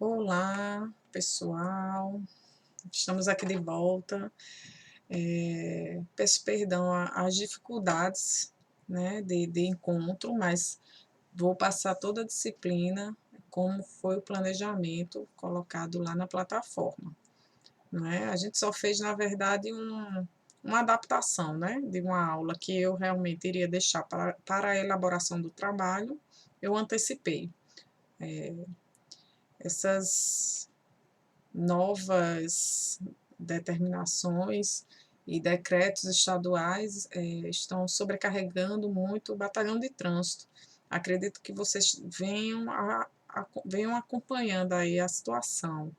Olá, pessoal. Estamos aqui de volta. Peço perdão às dificuldades, né, de encontro, mas vou passar toda a disciplina, como foi o planejamento colocado lá na plataforma, não é? A gente só fez, na verdade, uma adaptação, né, de uma aula que eu realmente iria deixar para a elaboração do trabalho, eu antecipei. Essas novas determinações e decretos estaduais estão sobrecarregando muito o batalhão de trânsito. Acredito que vocês venham acompanhando aí a situação.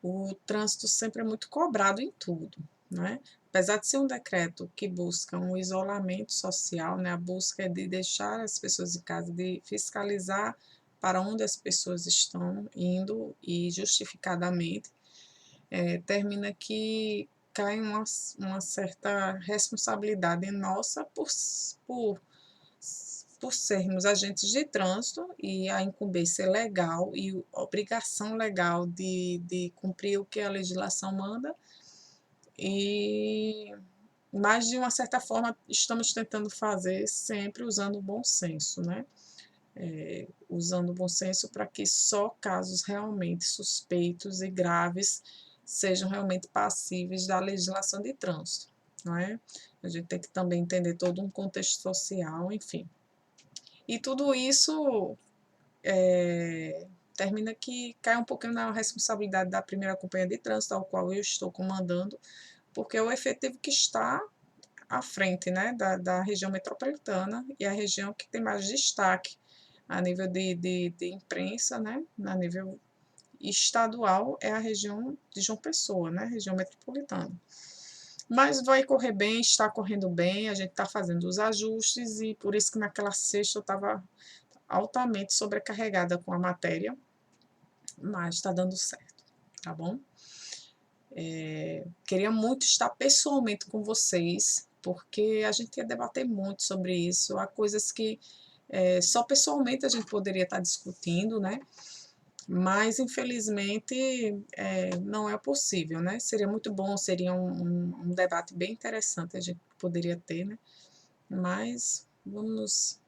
O trânsito sempre é muito cobrado em tudo, né? Apesar de ser um decreto que busca um isolamento social, né? A busca é de deixar as pessoas em casa, de fiscalizar para onde as pessoas estão indo e justificadamente, termina que cai uma certa responsabilidade nossa por por sermos agentes de trânsito e a incumbência legal e a obrigação legal de cumprir o que a legislação manda, e mas de uma certa forma estamos tentando fazer sempre usando o bom senso, né? Usando o bom senso para que só casos realmente suspeitos e graves sejam realmente passíveis da legislação de trânsito, não é? A gente tem que também entender todo um contexto social, enfim. E tudo isso termina que cai um pouquinho na responsabilidade da primeira companhia de trânsito, ao qual eu estou comandando, porque o efetivo que está à frente, né, da região metropolitana e a região que tem mais destaque a nível de imprensa, né, a nível estadual, é a região de João Pessoa, né, região metropolitana. Mas vai correr bem, está correndo bem, a gente está fazendo os ajustes e por isso que naquela sexta eu estava altamente sobrecarregada com a matéria, mas está dando certo, tá bom? Queria muito estar pessoalmente com vocês, porque a gente ia debater muito sobre isso. Há coisas que só pessoalmente a gente poderia estar discutindo, né? Mas, infelizmente, não é possível, né? Seria muito bom, seria um debate bem interessante a gente poderia ter, né? Mas vamos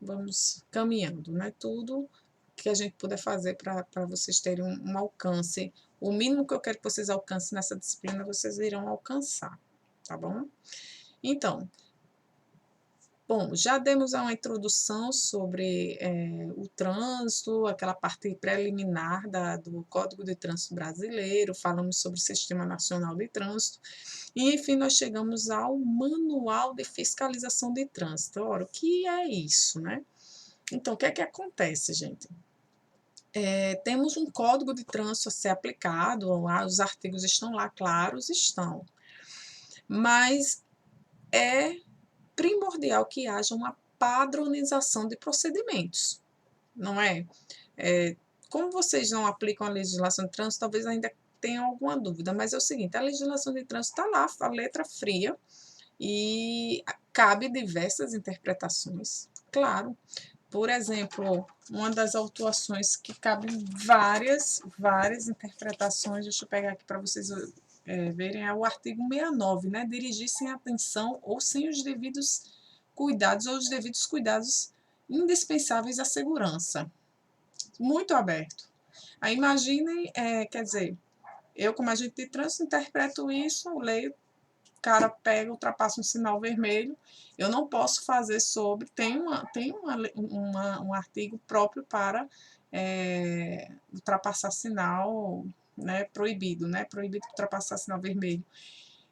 caminhando, né? Tudo que a gente puder fazer para vocês terem um alcance. O mínimo que eu quero que vocês alcancem nessa disciplina, vocês irão alcançar, tá bom? Então, bom, já demos uma introdução sobre o trânsito, aquela parte preliminar do Código de Trânsito Brasileiro, falamos sobre o Sistema Nacional de Trânsito, e enfim, nós chegamos ao Manual de Fiscalização de Trânsito. Ora, o que é isso, né? Então, o que é que acontece, gente? Temos um Código de Trânsito a ser aplicado, os artigos estão lá, claros, estão, mas é primordial que haja uma padronização de procedimentos, não é? Como vocês não aplicam a legislação de trânsito, talvez ainda tenham alguma dúvida, mas é o seguinte, a legislação de trânsito está lá, a letra fria, e cabe diversas interpretações, claro. Por exemplo, uma das autuações que cabem várias interpretações, deixa eu pegar aqui para vocês verem, é o artigo 69, né? Dirigir sem atenção ou sem os devidos cuidados ou os devidos cuidados indispensáveis à segurança. Muito aberto. Aí imaginem, quer dizer, eu como agente de trânsito interpreto isso, leio, o cara pega, ultrapassa um sinal vermelho, eu não posso fazer sobre, um artigo próprio para ultrapassar sinal, né, proibido, proibido ultrapassar sinal vermelho.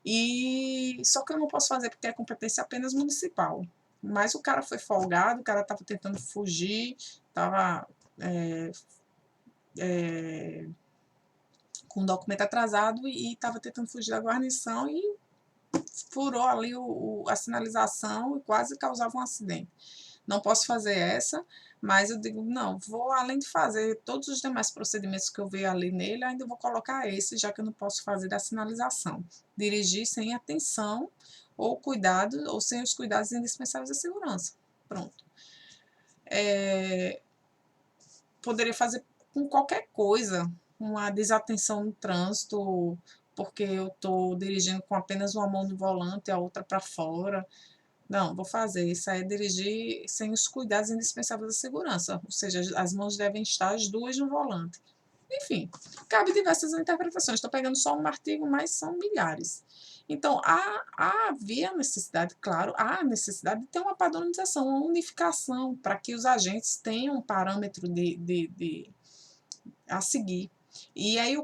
E só que eu não posso fazer porque é competência apenas municipal. Mas o cara foi folgado, o cara estava tentando fugir, estava com o documento atrasado e estava tentando fugir da guarnição e furou ali a sinalização e quase causava um acidente. Não posso fazer essa, mas eu digo, não, vou além de fazer todos os demais procedimentos que eu vejo ali nele, ainda vou colocar esse, já que eu não posso fazer da sinalização. Dirigir sem atenção ou cuidado, ou sem os cuidados indispensáveis à segurança. Pronto. poderia fazer com qualquer coisa, uma desatenção no trânsito, porque eu estou dirigindo com apenas uma mão no volante e a outra para fora. Não, vou fazer. Isso aí é dirigir sem os cuidados indispensáveis da segurança, ou seja, as mãos devem estar as duas no volante. Enfim, cabe diversas interpretações. Estou pegando só um artigo, mas são milhares. Então, havia necessidade, claro, há necessidade de ter uma padronização, uma unificação, para que os agentes tenham um parâmetro a seguir. E aí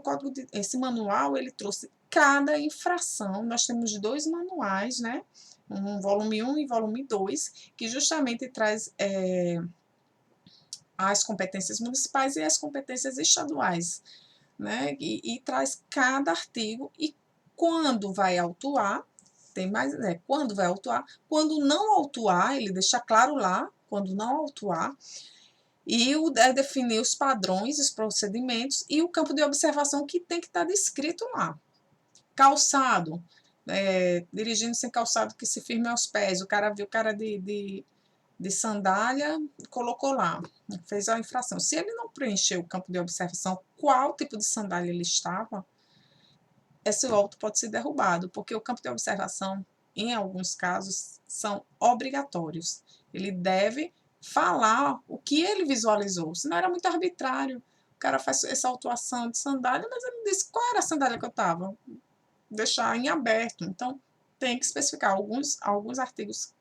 esse manual, ele trouxe cada infração. Nós temos 2 manuais, né? Um volume 1 e volume 2, que justamente traz as competências municipais e as competências estaduais, né? E traz cada artigo e quando vai autuar, tem mais, né? Quando vai autuar, quando não autuar, ele deixa claro lá, quando não autuar, e definir os padrões, os procedimentos e o campo de observação que tem que estar descrito lá. Calçado, dirigindo sem calçado que se firme aos pés, o cara viu o cara de sandália, colocou lá, fez a infração. Se ele não preencheu o campo de observação, qual tipo de sandália ele estava, esse auto pode ser derrubado, porque o campo de observação, em alguns casos, são obrigatórios. Ele deve falar o que ele visualizou, senão era muito arbitrário. O cara faz essa autuação de sandália, mas ele não disse qual era a sandália que eu estava. Deixar em aberto. Então, tem que especificar. Alguns artigos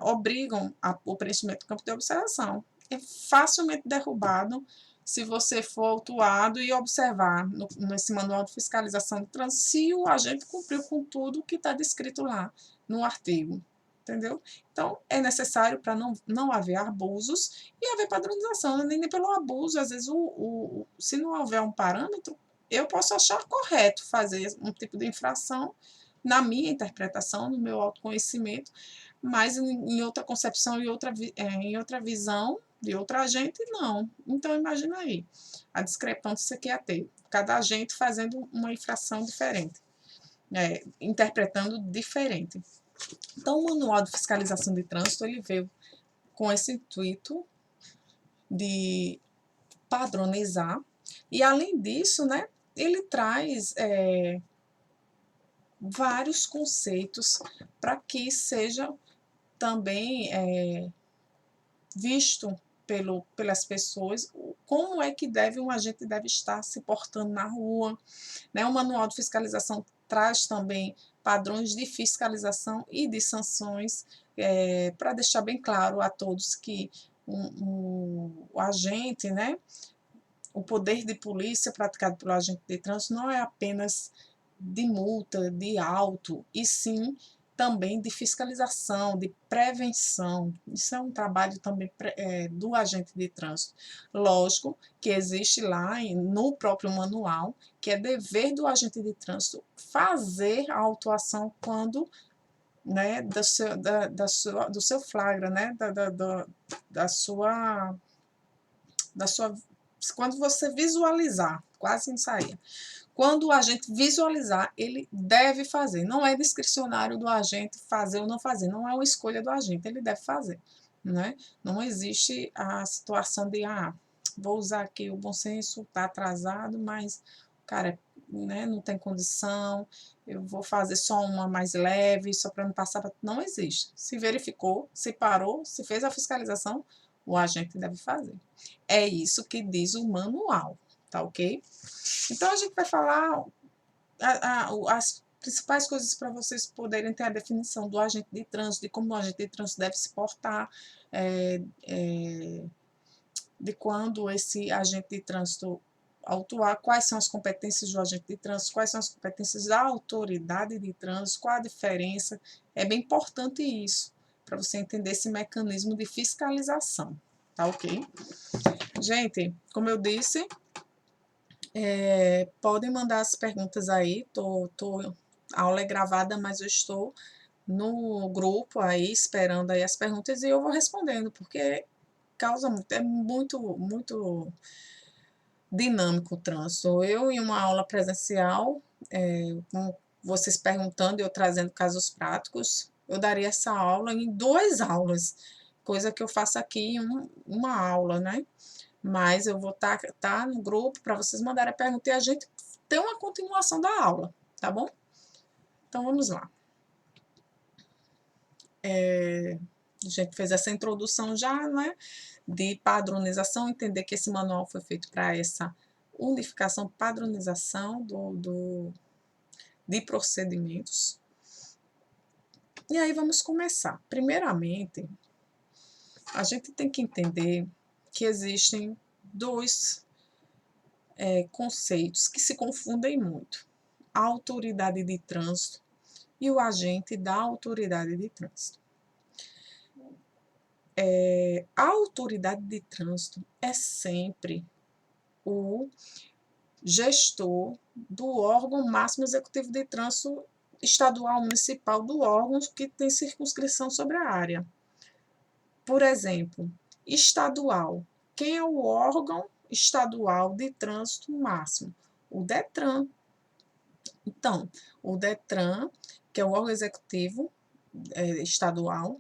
obrigam o preenchimento do campo de observação. É facilmente derrubado se você for autuado e observar nesse manual de fiscalização de trânsito se o agente cumpriu com tudo que está descrito lá no artigo. Entendeu? Então, é necessário para não haver abusos e haver padronização, nem pelo abuso. Às vezes, se não houver um parâmetro, eu posso achar correto fazer um tipo de infração na minha interpretação, no meu autoconhecimento, mas em outra concepção e em outra visão de outra agente, não. Então, imagina aí a discrepância que ia ter. Cada agente fazendo uma infração diferente, interpretando diferente. Então, o Manual de Fiscalização de Trânsito, ele veio com esse intuito de padronizar e, além disso, né, ele traz vários conceitos para que seja também visto pelas pessoas como é que um agente deve estar se portando na rua, né? O manual de fiscalização traz também padrões de fiscalização e de sanções para deixar bem claro a todos que o agente, né? O poder de polícia praticado pelo agente de trânsito não é apenas de multa, de auto, e sim também de fiscalização, de prevenção. Isso é um trabalho também do agente de trânsito. Lógico que existe lá no próprio manual que é dever do agente de trânsito fazer a autuação quando, né, do seu flagra, né, da sua, quando você visualizar, quase não saía. Quando o agente visualizar, ele deve fazer. Não é discricionário do agente fazer ou não fazer. Não é uma escolha do agente, ele deve fazer. Né? Não existe a situação de, vou usar aqui o bom senso, está atrasado, mas o cara né, não tem condição, eu vou fazer só uma mais leve, só para não passar. Não existe. Se verificou, se parou, se fez a fiscalização, o agente deve fazer. É isso que diz o manual, tá ok? Então, a gente vai falar as principais coisas para vocês poderem ter a definição do agente de trânsito, de como o agente de trânsito deve se portar, de quando esse agente de trânsito autuar, quais são as competências do agente de trânsito, quais são as competências da autoridade de trânsito, qual a diferença. É bem importante isso, para você entender esse mecanismo de fiscalização, tá ok? Gente, como eu disse, podem mandar as perguntas aí, a aula é gravada, mas eu estou no grupo aí, esperando aí as perguntas e eu vou respondendo, porque é muito dinâmico o trânsito. Eu, em uma aula presencial, com vocês perguntando e eu trazendo casos práticos, eu daria essa aula em 2 aulas. coisa que eu faço aqui em uma aula, né? Mas eu vou tá no grupo para vocês mandarem a pergunta e a gente ter uma continuação da aula, tá bom? Então, vamos lá. A gente fez essa introdução já, né? De padronização, entender que esse manual foi feito para essa unificação, padronização de procedimentos. E aí vamos começar. Primeiramente, a gente tem que entender que existem dois conceitos que se confundem muito: a autoridade de trânsito e o agente da autoridade de trânsito. A autoridade de trânsito é sempre o gestor do órgão máximo executivo de trânsito estadual, municipal, do órgão que tem circunscrição sobre a área. Por exemplo, estadual. Quem é o órgão estadual de trânsito máximo? O DETRAN. Então, o DETRAN, que é o órgão executivo estadual,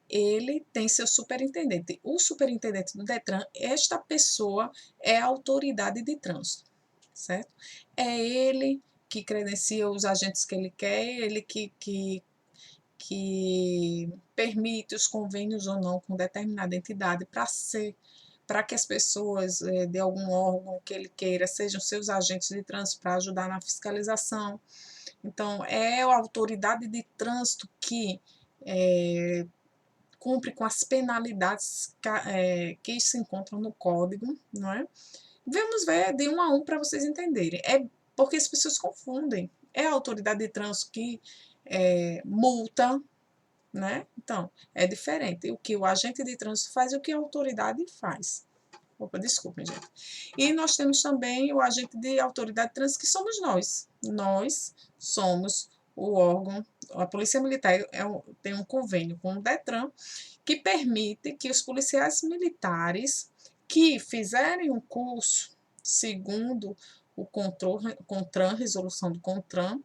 ele tem seu superintendente. O superintendente do DETRAN, esta pessoa é a autoridade de trânsito, certo? É ele que credencia os agentes que ele quer, ele que permite os convênios ou não com determinada entidade para que as pessoas de algum órgão que ele queira sejam seus agentes de trânsito para ajudar na fiscalização. Então, é a autoridade de trânsito que cumpre com as penalidades que se encontram no código, não é? Vamos ver de um a um para vocês entenderem. É porque as pessoas confundem. É a autoridade de trânsito que multa, né? Então, é diferente o que o agente de trânsito faz e o que a autoridade faz. Opa, desculpem, gente. E nós temos também o agente de autoridade de trânsito, que somos nós. Nós somos o órgão, a Polícia Militar tem um convênio com o DETRAN, que permite que os policiais militares que fizerem um curso segundo o CONTRAN, resolução do CONTRAN,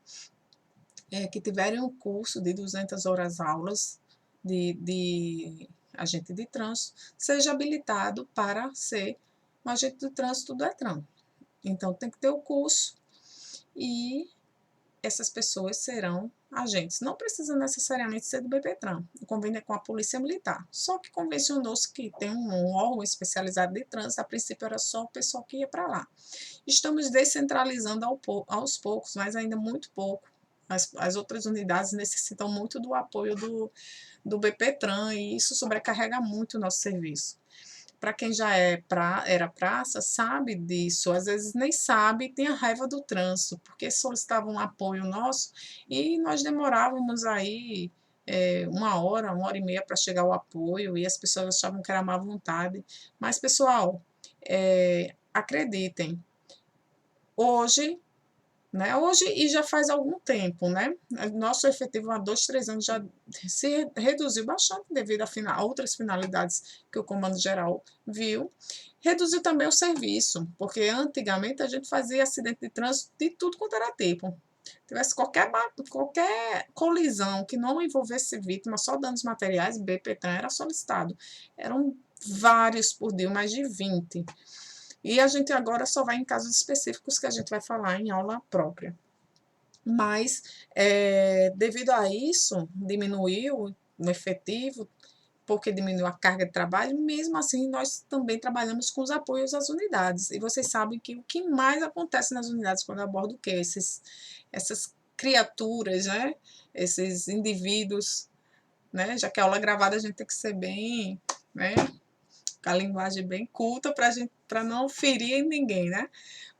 que tiverem um curso de 200 horas aulas de agente de trânsito, seja habilitado para ser um agente de trânsito do DETRAN. Então, tem que ter o curso e essas pessoas serão agentes. Não precisa necessariamente ser do BPTran. O convênio é com a Polícia Militar. Só que convencionou-se que tem um órgão especializado de trânsito. A princípio era só o pessoal que ia para lá. Estamos descentralizando aos poucos, mas ainda muito pouco. As outras unidades necessitam muito do apoio do BPTran e isso sobrecarrega muito o nosso serviço. Para quem já era praça, sabe disso, às vezes nem sabe e tem a raiva do trânsito, porque solicitavam um apoio nosso e nós demorávamos aí 1 hora e meia para chegar o apoio e as pessoas achavam que era má vontade. Mas, pessoal, acreditem, hoje, né? Hoje e já faz algum tempo, né? Nosso efetivo há 2, 3 anos já se reduziu bastante devido a outras finalidades que o Comando Geral viu. Reduziu também o serviço, porque antigamente a gente fazia acidente de trânsito de tudo quanto era tipo. Tivesse qualquer colisão que não envolvesse vítima, só danos materiais, BPTran era solicitado. Eram vários por dia, mais de 20. E a gente agora só vai em casos específicos que a gente vai falar em aula própria. Mas, devido a isso, diminuiu o efetivo, porque diminuiu a carga de trabalho, mesmo assim nós também trabalhamos com os apoios às unidades. E vocês sabem que o que mais acontece nas unidades quando aborda o quê? Essas criaturas, né? Esses indivíduos, né? Já que a aula gravada a gente tem que ser bem, né? Com a linguagem bem culta para não ferir ninguém, né?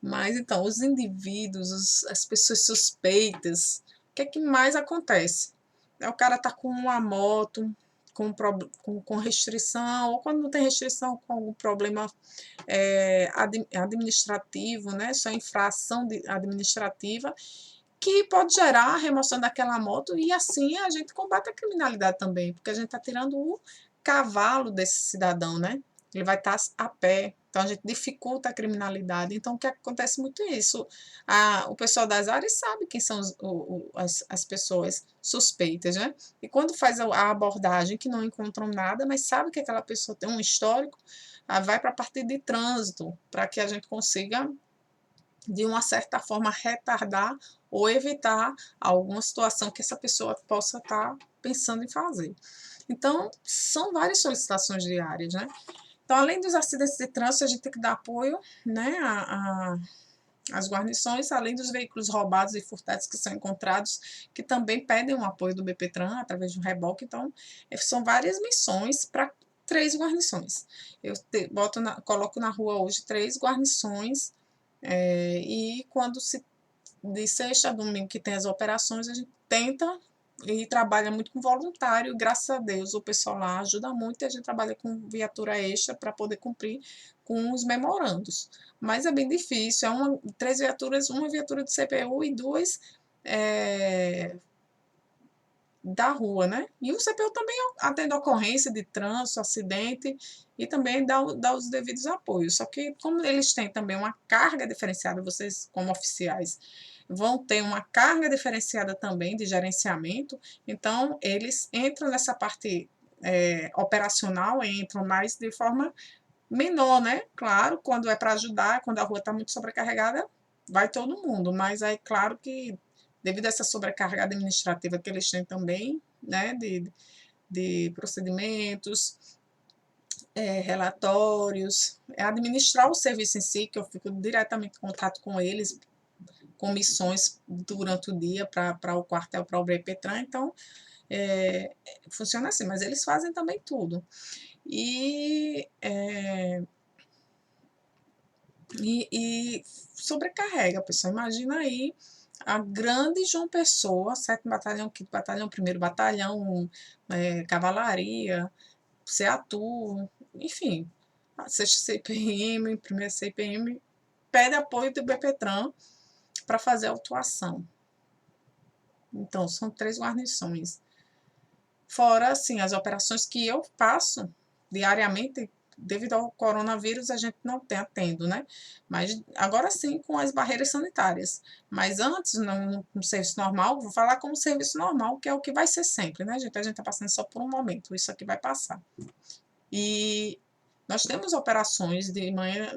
Mas então, os indivíduos, as pessoas suspeitas, o que é que mais acontece? O cara tá com uma moto, com restrição, ou quando não tem restrição, com algum problema administrativo, né? Só infração administrativa, que pode gerar a remoção daquela moto e assim a gente combate a criminalidade também, porque a gente está tirando o cavalo desse cidadão, né? ele vai estar a pé, então a gente dificulta a criminalidade. Então, o que acontece muito é isso, o pessoal das áreas sabe quem são as pessoas suspeitas, né? E quando faz a abordagem, que não encontram nada, mas sabe que aquela pessoa tem um histórico, vai para a parte de trânsito, para que a gente consiga, de uma certa forma, retardar ou evitar alguma situação que essa pessoa possa estar pensando em fazer. Então, são várias solicitações diárias, né? Então, além dos acidentes de trânsito, a gente tem que dar apoio, né, às guarnições, além dos veículos roubados e furtados que são encontrados, que também pedem o apoio do BPTran através de um reboque. Então, são várias missões para 3 guarnições. Eu coloco na rua hoje 3 guarnições, e quando de sexta a domingo que tem as operações, a gente tenta e trabalha muito com voluntário, graças a Deus o pessoal lá ajuda muito e a gente trabalha com viatura extra para poder cumprir com os memorandos. Mas é bem difícil, 3 viaturas, uma viatura de CPU e 2 da rua, né? E o CPU também atende ocorrência de trânsito, acidente e também dá os devidos apoios. Só que como eles têm também uma carga diferenciada, vocês como oficiais vão ter uma carga diferenciada também de gerenciamento, então eles entram nessa parte operacional, entram mais de forma menor, né? Claro, quando é para ajudar, quando a rua está muito sobrecarregada, vai todo mundo, mas aí claro que devido a essa sobrecarga administrativa que eles têm também, né, de procedimentos, relatórios, administrar o serviço em si, que eu fico diretamente em contato com eles, com missões durante o dia para o quartel, para o BPTran, então funciona assim, mas eles fazem também tudo. E sobrecarrega a pessoa. Imagina aí a grande João Pessoa, 7º Batalhão, 5º Batalhão, 1º Batalhão, Cavalaria, CEATU, enfim, a 6ª CPM, 1ª CPM, pede apoio do BPTran para fazer a autuação. Então, são 3 guarnições. Fora, assim, as operações que eu faço diariamente, devido ao coronavírus, a gente não tem atendo, né? Mas agora sim, com as barreiras sanitárias. Mas antes, no serviço normal, vou falar como serviço normal, que é o que vai ser sempre, né, gente? A gente tá passando só por um momento, isso aqui vai passar. E nós temos operações de manhã,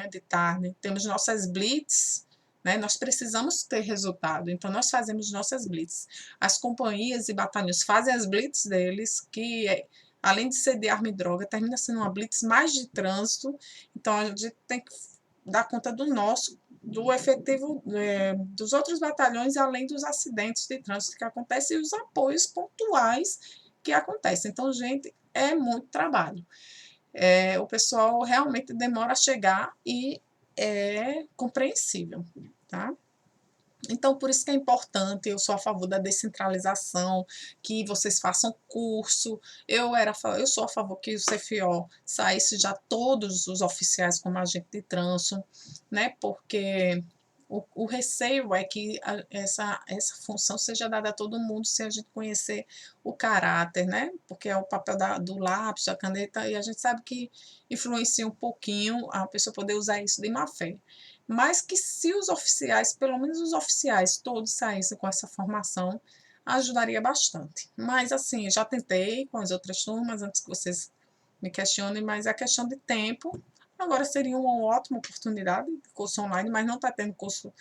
de tarde, temos nossas blitz, né? Nós precisamos ter resultado, então nós fazemos nossas blitz. As companhias e batalhões fazem as blitz deles, que além de ser de arma e droga, termina sendo uma blitz mais de trânsito, então a gente tem que dar conta do efetivo dos outros batalhões, além dos acidentes de trânsito que acontecem e os apoios pontuais que acontecem. Então, gente, é muito trabalho. O pessoal realmente demora a chegar e é compreensível, tá? Então, por isso que é importante, eu sou a favor da descentralização, que vocês façam curso. Eu sou a favor que o CFO saísse já todos os oficiais como agente de trânsito, né? Porque o receio é que essa função seja dada a todo mundo sem a gente conhecer o caráter, né? Porque é o papel do lápis, da caneta, e a gente sabe que influencia um pouquinho a pessoa poder usar isso de má fé. Mas que se os oficiais, pelo menos os oficiais, todos saíssem com essa formação, ajudaria bastante. Mas, assim, já tentei com as outras turmas, antes que vocês me questionem, mas é questão de tempo. Agora seria uma ótima oportunidade de curso online, mas não está tendo curso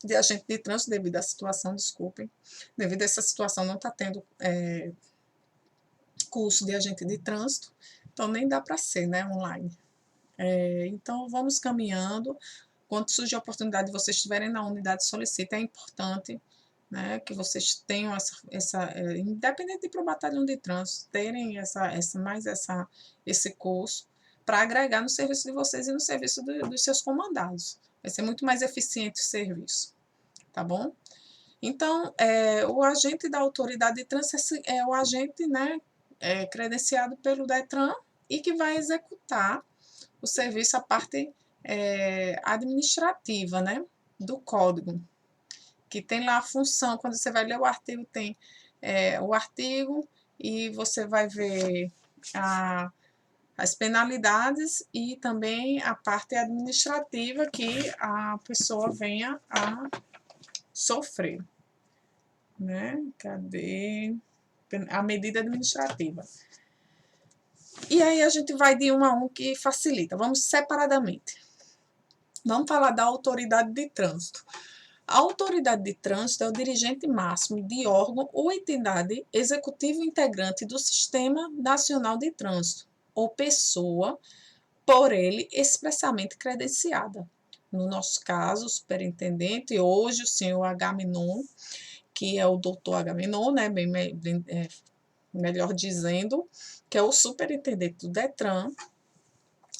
de agente de trânsito devido à situação, desculpem. Devido a essa situação, não está tendo curso de agente de trânsito, então nem dá para ser, né, online. Então, vamos caminhando. Quando surgir a oportunidade de vocês estiverem na unidade, solicita. É importante, né, que vocês tenham independente de ir para o batalhão de trânsito, terem esse curso para agregar no serviço de vocês e no serviço dos seus comandados. Vai ser muito mais eficiente o serviço, tá bom? Então, o agente da autoridade de trânsito é o agente, né, credenciado pelo DETRAN e que vai executar o serviço, a parte administrativa, né, do código, que tem lá a função, quando você vai ler o artigo, tem o artigo e você vai ver as penalidades e também a parte administrativa que a pessoa venha a sofrer, né? Cadê? A medida administrativa. E aí a gente vai de um a um que facilita. Vamos separadamente. Vamos falar da autoridade de trânsito. A autoridade de trânsito é o dirigente máximo de órgão ou entidade executivo integrante do Sistema Nacional de Trânsito, ou pessoa por ele expressamente credenciada. No nosso caso, o superintendente, e hoje o senhor Agamenon, que é o doutor Agamenon, né, melhor dizendo, que é o superintendente do Detran,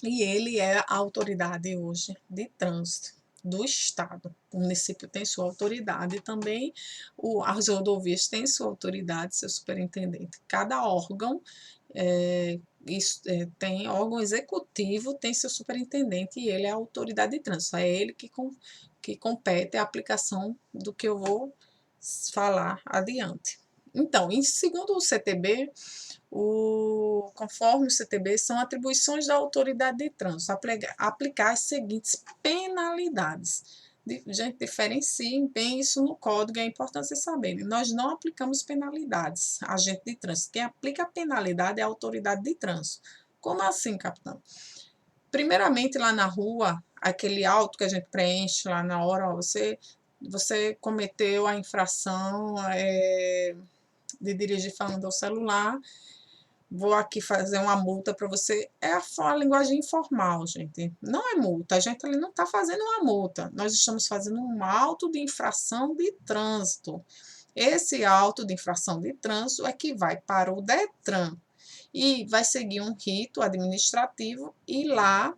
e ele é a autoridade hoje de trânsito do Estado. O município tem sua autoridade também, as rodovias têm sua autoridade, seu superintendente. Cada órgão tem órgão executivo, tem seu superintendente e ele é a autoridade de trânsito. É ele que compete a aplicação do que eu vou falar adiante. Então, segundo o CTB, conforme o CTB, são atribuições da autoridade de trânsito aplicar as seguintes penalidades. Gente, diferenciem bem isso no código, é importante vocês saberem. Nós não aplicamos penalidades, agente de trânsito. Quem aplica a penalidade é a autoridade de trânsito. Como assim, capitão? Primeiramente, lá na rua, aquele auto que a gente preenche lá na hora, ó, você cometeu a infração de dirigir falando ao celular, vou aqui fazer uma multa para você. É a linguagem informal, gente. Não é multa. A gente ali não está fazendo uma multa. Nós estamos fazendo um auto de infração de trânsito. Esse auto de infração de trânsito é que vai para o Detran e vai seguir um rito administrativo e lá,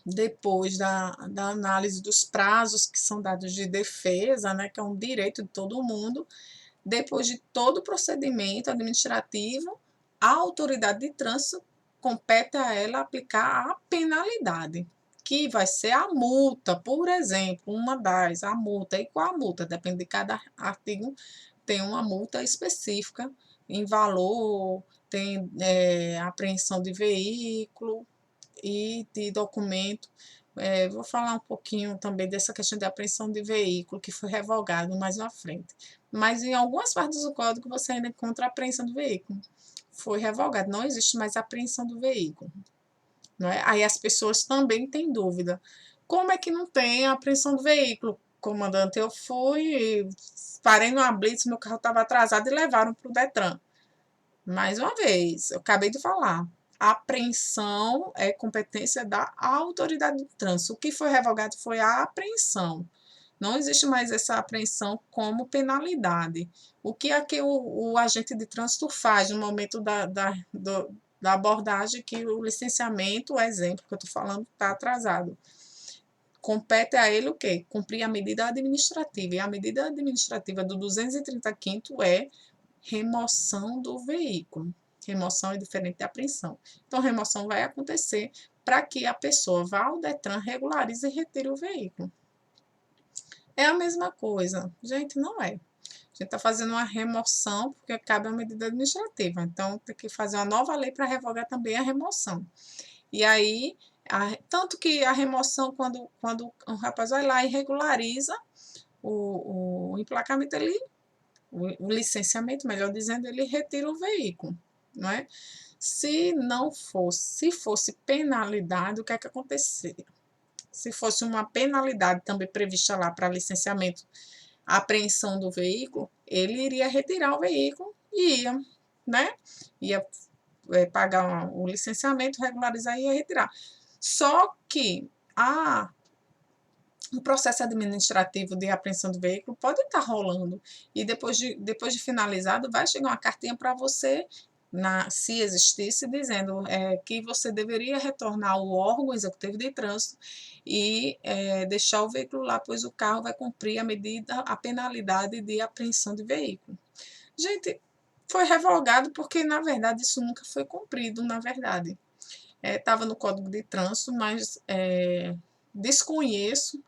depois da análise dos prazos que são dados de defesa, né, que é um direito de todo mundo, depois de todo o procedimento administrativo, a autoridade de trânsito compete a ela aplicar a penalidade, que vai ser a multa, por exemplo, a multa. E qual a multa? Depende de cada artigo, tem uma multa específica em valor, tem apreensão de veículo e de documento. Vou falar um pouquinho também dessa questão de apreensão de veículo, que foi revogado mais na frente. Mas em algumas partes do código você ainda encontra a apreensão do veículo. Foi revogado, não existe mais apreensão do veículo. Não é? Aí as pessoas também têm dúvida. Como é que não tem a apreensão do veículo? Comandante, eu fui, parei numa blitz, meu carro estava atrasado e levaram para o Detran. Mais uma vez, eu acabei de falar. A apreensão é competência da autoridade de trânsito. O que foi revogado foi a apreensão. Não existe mais essa apreensão como penalidade. O que é que o agente de trânsito faz no momento da abordagem que o licenciamento, o exemplo que eu estou falando, está atrasado? Compete a ele o quê? Cumprir a medida administrativa. E a medida administrativa do 235º é remoção do veículo. Remoção é diferente de apreensão. Então, remoção vai acontecer para que a pessoa vá ao Detran, regularize e retire o veículo. É a mesma coisa. Gente, não é. A gente está fazendo uma remoção porque cabe a medida administrativa. Então, tem que fazer uma nova lei para revogar também a remoção. E aí, tanto que a remoção, quando o rapaz vai lá e regulariza o emplacamento, o licenciamento, melhor dizendo, ele retira o veículo, não é? Se fosse penalidade, o que é que aconteceria? Se fosse uma penalidade também prevista lá para licenciamento, apreensão do veículo, ele iria retirar o veículo e ia, né? Ia pagar o licenciamento, regularizar e ia retirar. Só que o processo administrativo de apreensão do veículo pode estar rolando e depois de finalizado vai chegar uma cartinha para você, se existisse, dizendo que você deveria retornar ao órgão executivo de trânsito e deixar o veículo lá, pois o carro vai cumprir a penalidade de apreensão de veículo. Gente, foi revogado porque, na verdade, isso nunca foi cumprido, na verdade. Estava no Código de Trânsito, mas desconheço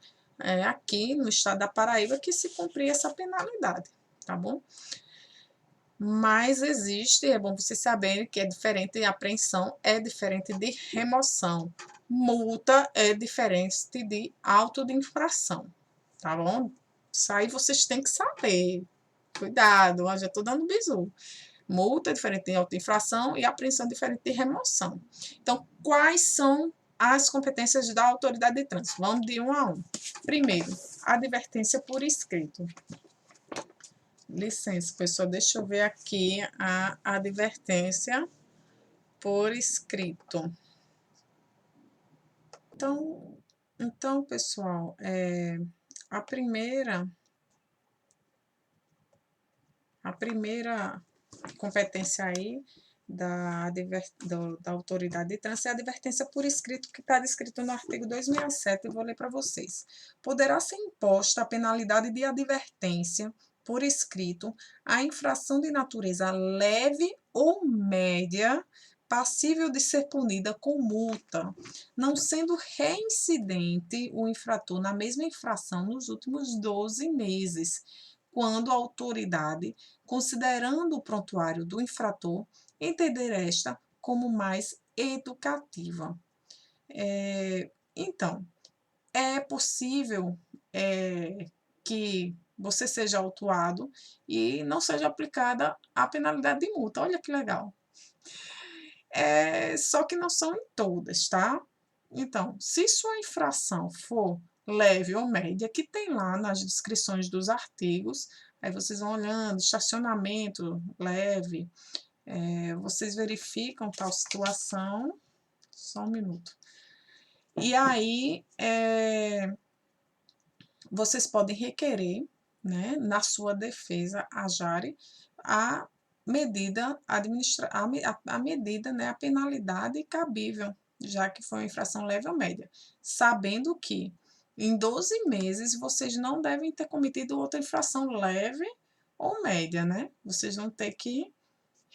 aqui no estado da Paraíba que se cumpria essa penalidade, tá bom? Mas existe, é bom vocês saberem que é diferente, apreensão é diferente de remoção. Multa é diferente de auto de infração, tá bom? Isso aí vocês têm que saber. Cuidado, ó, já estou dando bizu. Multa é diferente de auto de infração e apreensão é diferente de remoção. Então, quais são as competências da autoridade de trânsito? Vamos de um a um. Primeiro, advertência por escrito. Licença, pessoal, deixa eu ver aqui a advertência por escrito. Então, pessoal, a primeira competência aí da autoridade de trânsito é a advertência por escrito, que está descrito no artigo 267, e vou ler para vocês. Poderá ser imposta a penalidade de advertência por escrito a infração de natureza leve ou média, passível de ser punida com multa, não sendo reincidente o infrator na mesma infração nos últimos 12 meses, quando a autoridade, considerando o prontuário do infrator, entender esta como mais educativa. Então, é possível que você seja autuado e não seja aplicada a penalidade de multa. Olha que legal. Só que não são em todas, tá? Então, se sua infração for leve ou média, que tem lá nas descrições dos artigos, aí vocês vão olhando, estacionamento leve, vocês verificam tal situação, só um minuto. E aí, vocês podem requerer, né, na sua defesa, a JARE, a medida, a medida, né, a penalidade cabível, já que foi uma infração leve ou média, sabendo que em 12 meses vocês não devem ter cometido outra infração leve ou média, né? Vocês vão ter que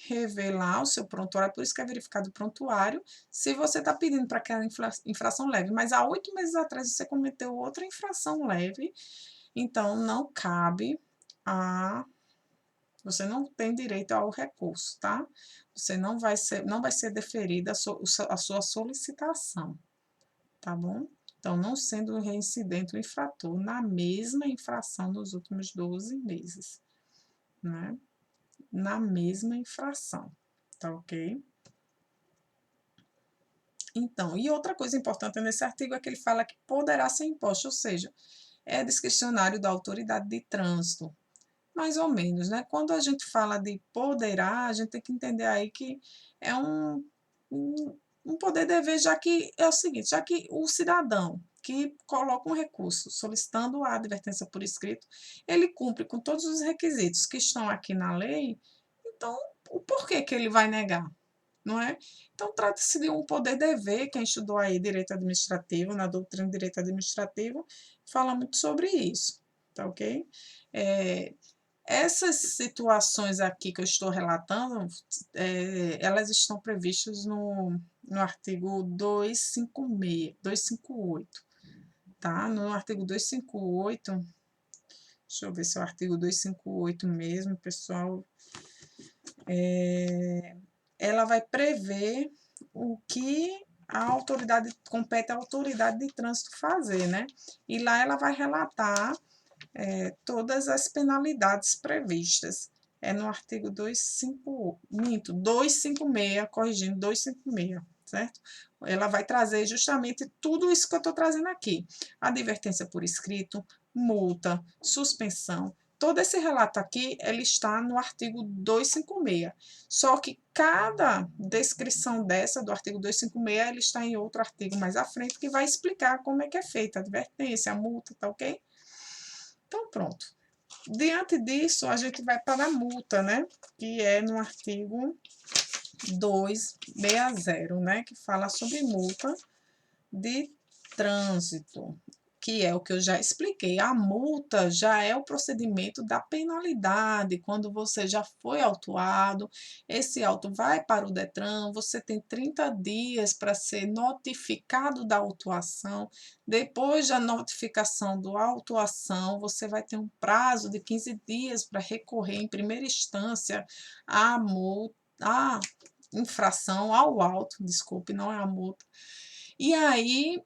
rever lá o seu prontuário, por isso que é verificado o prontuário, se você está pedindo para aquela infração leve, mas há 8 meses atrás você cometeu outra infração leve, então não cabe a... Você não tem direito ao recurso, tá? Você não vai ser deferida a sua solicitação, tá bom? Então, não sendo reincidente o infrator na mesma infração nos últimos 12 meses, né? Na mesma infração, tá ok? Então, e outra coisa importante nesse artigo é que ele fala que poderá ser imposto, ou seja, é discricionário da autoridade de trânsito, mais ou menos, né? Quando a gente fala de poderá, a gente tem que entender aí que é um poder-dever, já que é o seguinte, já que o cidadão que coloca um recurso solicitando a advertência por escrito, ele cumpre com todos os requisitos que estão aqui na lei, então o porquê que ele vai negar? Não é? Então, trata-se de um poder-dever. Quem estudou aí direito administrativo, na doutrina de direito administrativo, fala muito sobre isso, tá ok? Essas situações aqui que eu estou relatando, elas estão previstas no artigo 258, tá? No artigo 258, deixa eu ver se é o artigo 258 mesmo, pessoal, ela vai prever o que a autoridade, compete à autoridade de trânsito fazer, né? E lá ela vai relatar todas as penalidades previstas. É no artigo 256, corrigindo, 256, certo? Ela vai trazer justamente tudo isso que eu estou trazendo aqui. Advertência por escrito, multa, suspensão. Todo esse relato aqui, ele está no artigo 256. Só que cada descrição dessa, do artigo 256, ele está em outro artigo mais à frente, que vai explicar como é que é feita a advertência, a multa, tá ok? Então, pronto. Diante disso, a gente vai para a multa, né? Que é no artigo 260, né? Que fala sobre multa de trânsito, que é o que eu já expliquei. A multa já é o procedimento da penalidade, quando você já foi autuado, esse auto vai para o Detran, você tem 30 dias para ser notificado da autuação. Depois da notificação da autuação, você vai ter um prazo de 15 dias para recorrer em primeira instância à multa, à infração, ao auto, desculpe, não é a multa. E aí,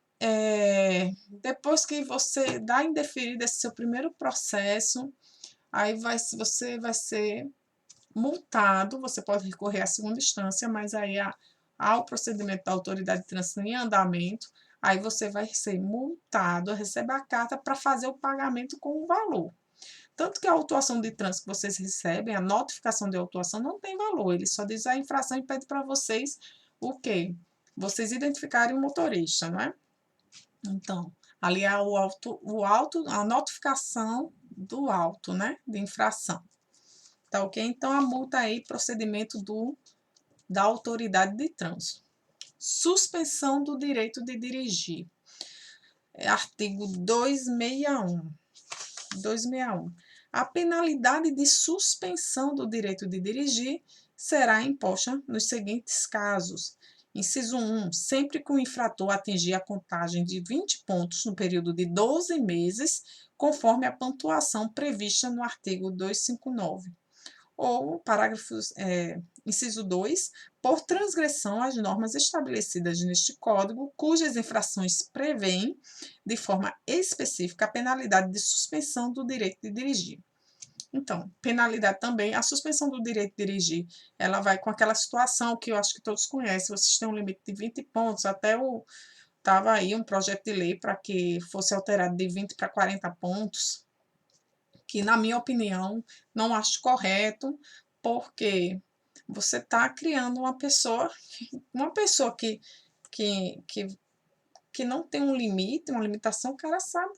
depois que você dá indeferido esse seu primeiro processo, aí você vai ser multado, você pode recorrer à segunda instância, mas aí há o procedimento da autoridade de trânsito em andamento, aí você vai ser multado, recebe a carta para fazer o pagamento com o valor. Tanto que a autuação de trânsito que vocês recebem, a notificação de autuação não tem valor, ele só diz a infração e pede para vocês o quê? Vocês identificarem o motorista, não é? Então, ali é a notificação do auto, né? De infração. Tá ok? Então, a multa aí, procedimento da autoridade de trânsito. Suspensão do direito de dirigir. Artigo 261. 261. A penalidade de suspensão do direito de dirigir será imposta nos seguintes casos. Inciso 1. Sempre que o infrator atingir a contagem de 20 pontos no período de 12 meses, conforme a pontuação prevista no artigo 259. Ou, inciso 2, por transgressão às normas estabelecidas neste Código, cujas infrações prevêem, de forma específica, a penalidade de suspensão do direito de dirigir. Então, penalidade também, a suspensão do direito de dirigir, ela vai com aquela situação que eu acho que todos conhecem, vocês têm um limite de 20 pontos, estava aí um projeto de lei para que fosse alterado de 20 para 40 pontos, que, na minha opinião, não acho correto, porque você está criando uma pessoa que não tem um limite, uma limitação, o cara sabe,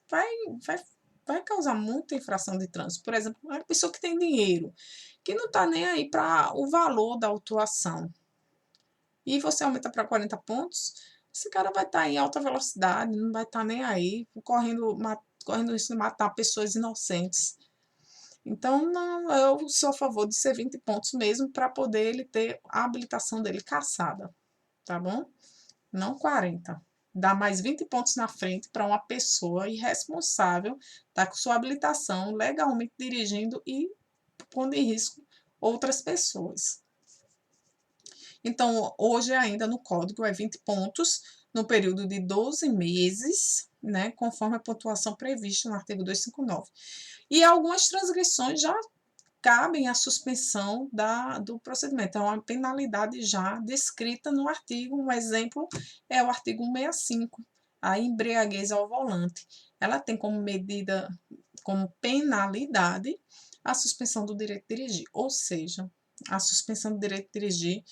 vai causar muita infração de trânsito. Por exemplo, uma pessoa que tem dinheiro, que não está nem aí para o valor da autuação, e você aumenta para 40 pontos, esse cara vai estar em alta velocidade, não vai estar nem aí, correndo risco de matar pessoas inocentes. Então, não, eu sou a favor de ser 20 pontos mesmo, para poder ele ter a habilitação dele cassada, tá bom? Não 40. Dá mais 20 pontos na frente para uma pessoa irresponsável estar com sua habilitação legalmente dirigindo e pondo em risco outras pessoas. Então, hoje ainda no código é 20 pontos no período de 12 meses, né, conforme a pontuação prevista no artigo 259. E algumas transgressões já cabem a suspensão do procedimento. É uma penalidade já descrita no artigo. Um exemplo é o artigo 165, a embriaguez ao volante. Ela tem como medida, como penalidade, a suspensão do direito de dirigir, ou seja, a suspensão do direito de dirigir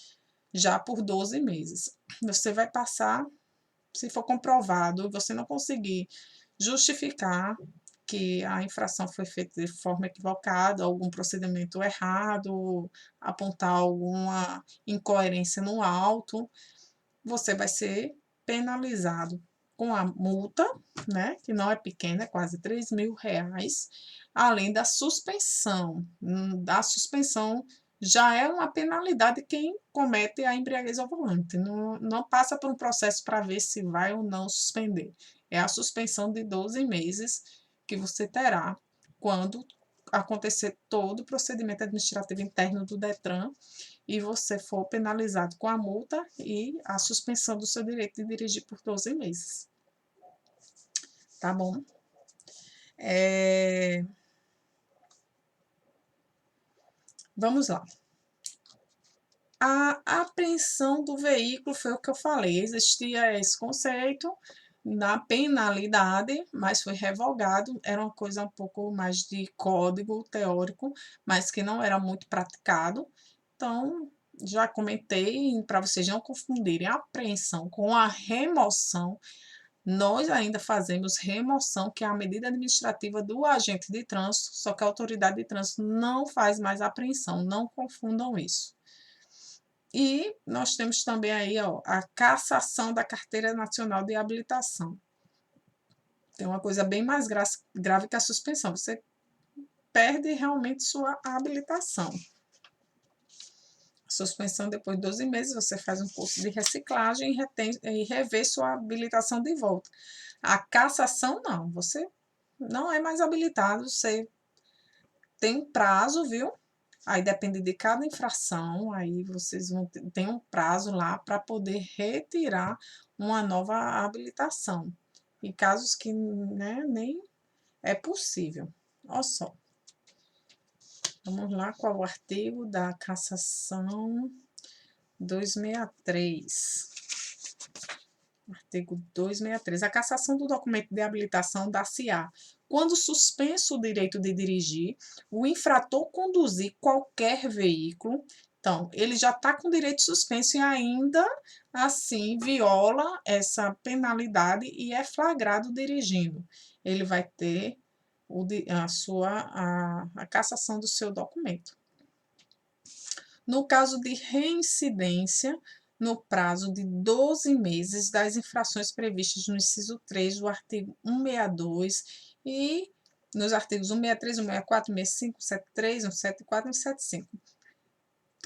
já por 12 meses. Você vai passar, se for comprovado, você não conseguir justificar que a infração foi feita de forma equivocada, algum procedimento errado, apontar alguma incoerência no auto, você vai ser penalizado com a multa, né, que não é pequena, é quase R$ 3.000, além da suspensão. Da suspensão já é uma penalidade quem comete a embriaguez ao volante. Não passa por um processo para ver se vai ou não suspender. É a suspensão de 12 meses que você terá quando acontecer todo o procedimento administrativo interno do Detran e você for penalizado com a multa e a suspensão do seu direito de dirigir por 12 meses. Tá bom? Vamos lá. A apreensão do veículo foi o que eu falei. Existia esse conceito na penalidade, mas foi revogado. Era uma coisa um pouco mais de código teórico, mas que não era muito praticado. Então, já comentei, para vocês não confundirem a apreensão com a remoção. Nós ainda fazemos remoção, que é a medida administrativa do agente de trânsito, só que a autoridade de trânsito não faz mais apreensão, não confundam isso. E nós temos também aí, ó, a cassação da Carteira Nacional de Habilitação. Tem uma coisa bem mais grave que a suspensão. Você perde realmente sua habilitação. A suspensão, depois de 12 meses, você faz um curso de reciclagem e revê sua habilitação de volta. A cassação, não. Você não é mais habilitado, você tem um prazo, viu? Aí depende de cada infração, aí vocês vão ter um prazo lá para poder retirar uma nova habilitação. E casos que, né, nem é possível. Olha só. Vamos lá, qual o artigo da cassação 263. Artigo 263. A cassação do documento de habilitação dar-se-á quando suspenso o direito de dirigir, o infrator conduzir qualquer veículo. Então, ele já está com o direito suspenso e ainda assim viola essa penalidade e é flagrado dirigindo. Ele vai ter a cassação do seu documento. No caso de reincidência, no prazo de 12 meses das infrações previstas no inciso 3 do artigo 162 e nos artigos 163, 164, 165, 173, 174 e 175.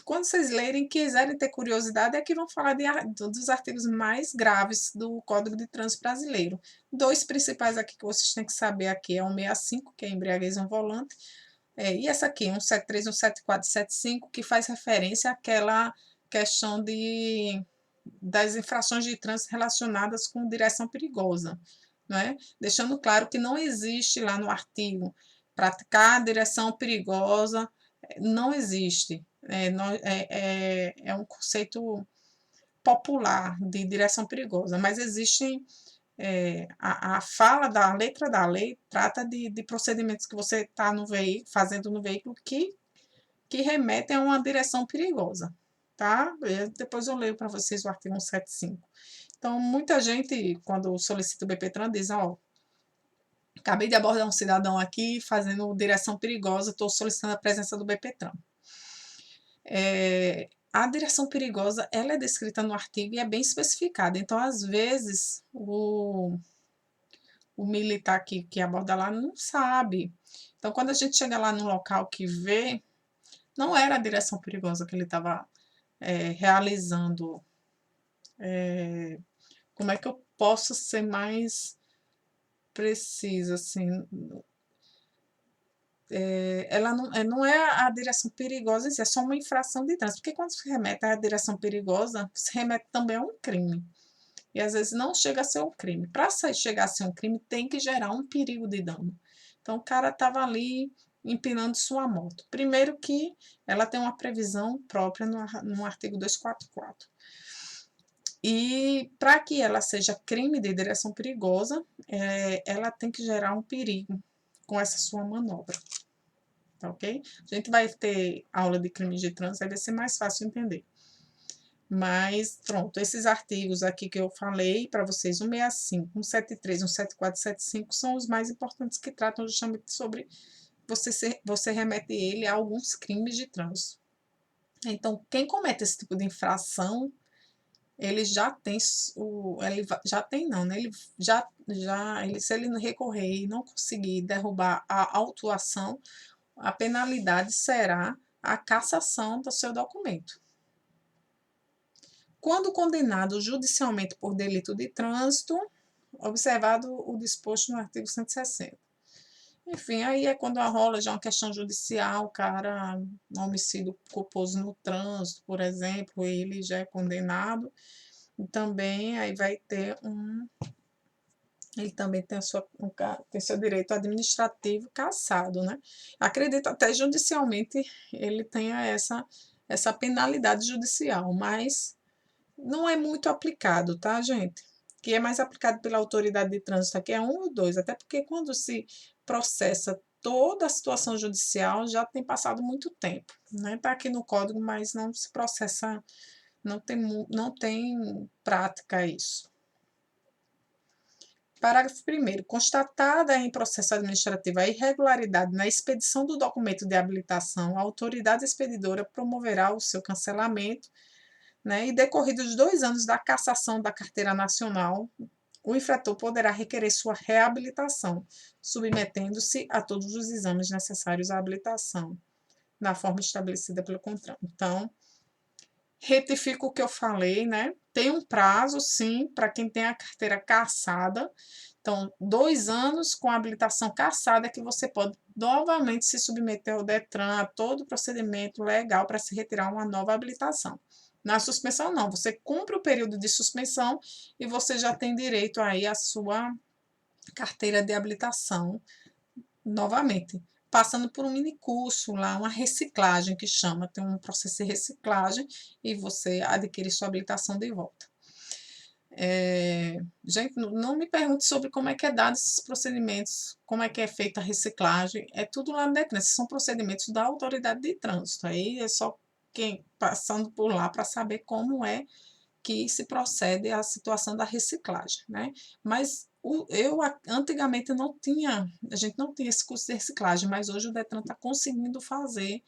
Quando vocês lerem e quiserem ter curiosidade, aqui vão falar dos artigos mais graves do Código de Trânsito Brasileiro. Dois principais aqui que vocês têm que saber aqui é o 165, que é a embriaguez ao volante, e essa aqui, 173, 174, 175, que faz referência àquela questão das infrações de trânsito relacionadas com direção perigosa, né? Deixando claro que não existe lá no artigo praticar direção perigosa, não existe. É um conceito popular de direção perigosa, mas existem a fala da letra da lei trata de procedimentos que você está fazendo no veículo que remetem a uma direção perigosa, tá? Depois eu leio para vocês o artigo 175. Então, muita gente, quando solicita o BPTran, diz, ó, acabei de abordar um cidadão aqui fazendo direção perigosa, estou solicitando a presença do BPTran. A direção perigosa, ela é descrita no artigo e é bem especificada. Então, às vezes, o militar que aborda lá não sabe. Então, quando a gente chega lá no local que vê, não era a direção perigosa que ele estava realizando. Como é que eu posso ser mais precisa, assim? Ela não é a direção perigosa, é só uma infração de trânsito. Porque quando se remete à direção perigosa, se remete também a um crime. E às vezes não chega a ser um crime. Para chegar a ser um crime, tem que gerar um perigo de dano. Então, o cara estava ali empinando sua moto. Primeiro que ela tem uma previsão própria no artigo 244. E para que ela seja crime de direção perigosa, ela tem que gerar um perigo com essa sua manobra. Tá ok? A gente vai ter aula de crimes de trânsito, aí vai ser mais fácil entender. Mas, pronto, esses artigos aqui que eu falei para vocês, 165, 173, 174, 175, são os mais importantes que tratam justamente sobre você remete ele a alguns crimes de trânsito. Então, quem comete esse tipo de infração, ele já tem se ele recorrer e não conseguir derrubar a autuação, a penalidade será a cassação do seu documento. Quando condenado judicialmente por delito de trânsito, observado o disposto no artigo 160. Enfim, aí é quando rola já uma questão judicial, o cara, um homicídio culposo no trânsito, por exemplo, ele já é condenado, e também aí vai ter ele também tem seu direito administrativo cassado, né? Acredito até judicialmente ele tenha essa penalidade judicial, mas não é muito aplicado, tá, gente? Que é mais aplicado pela autoridade de trânsito aqui é 1 ou 2, até porque quando se processa toda a situação judicial já tem passado muito tempo, né? Tá aqui no código, mas não se processa, não tem prática isso. Parágrafo 1º. Constatada em processo administrativo a irregularidade na expedição do documento de habilitação, a autoridade expedidora promoverá o seu cancelamento, né, e decorridos 2 anos da cassação da carteira nacional, o infrator poderá requerer sua reabilitação, submetendo-se a todos os exames necessários à habilitação, na forma estabelecida pelo contrato. Então, retifico o que eu falei, né? Tem um prazo, sim, para quem tem a carteira cassada. Então, 2 anos com a habilitação cassada é que você pode novamente se submeter ao Detran, a todo o procedimento legal para se retirar uma nova habilitação. Na suspensão, não. Você cumpre o período de suspensão e você já tem direito aí à sua carteira de habilitação novamente, passando por um mini curso lá, uma reciclagem que chama, tem um processo de reciclagem e você adquire sua habilitação de volta. Gente, não me pergunte sobre como é que é dado esses procedimentos, como é que é feita a reciclagem, é tudo lá no Detran, esses são procedimentos da autoridade de trânsito, aí é só quem passando por lá para saber como é que se procede à situação da reciclagem, né? Mas eu antigamente não tinha, a gente não tinha esse curso de reciclagem, mas hoje o Detran está conseguindo fazer,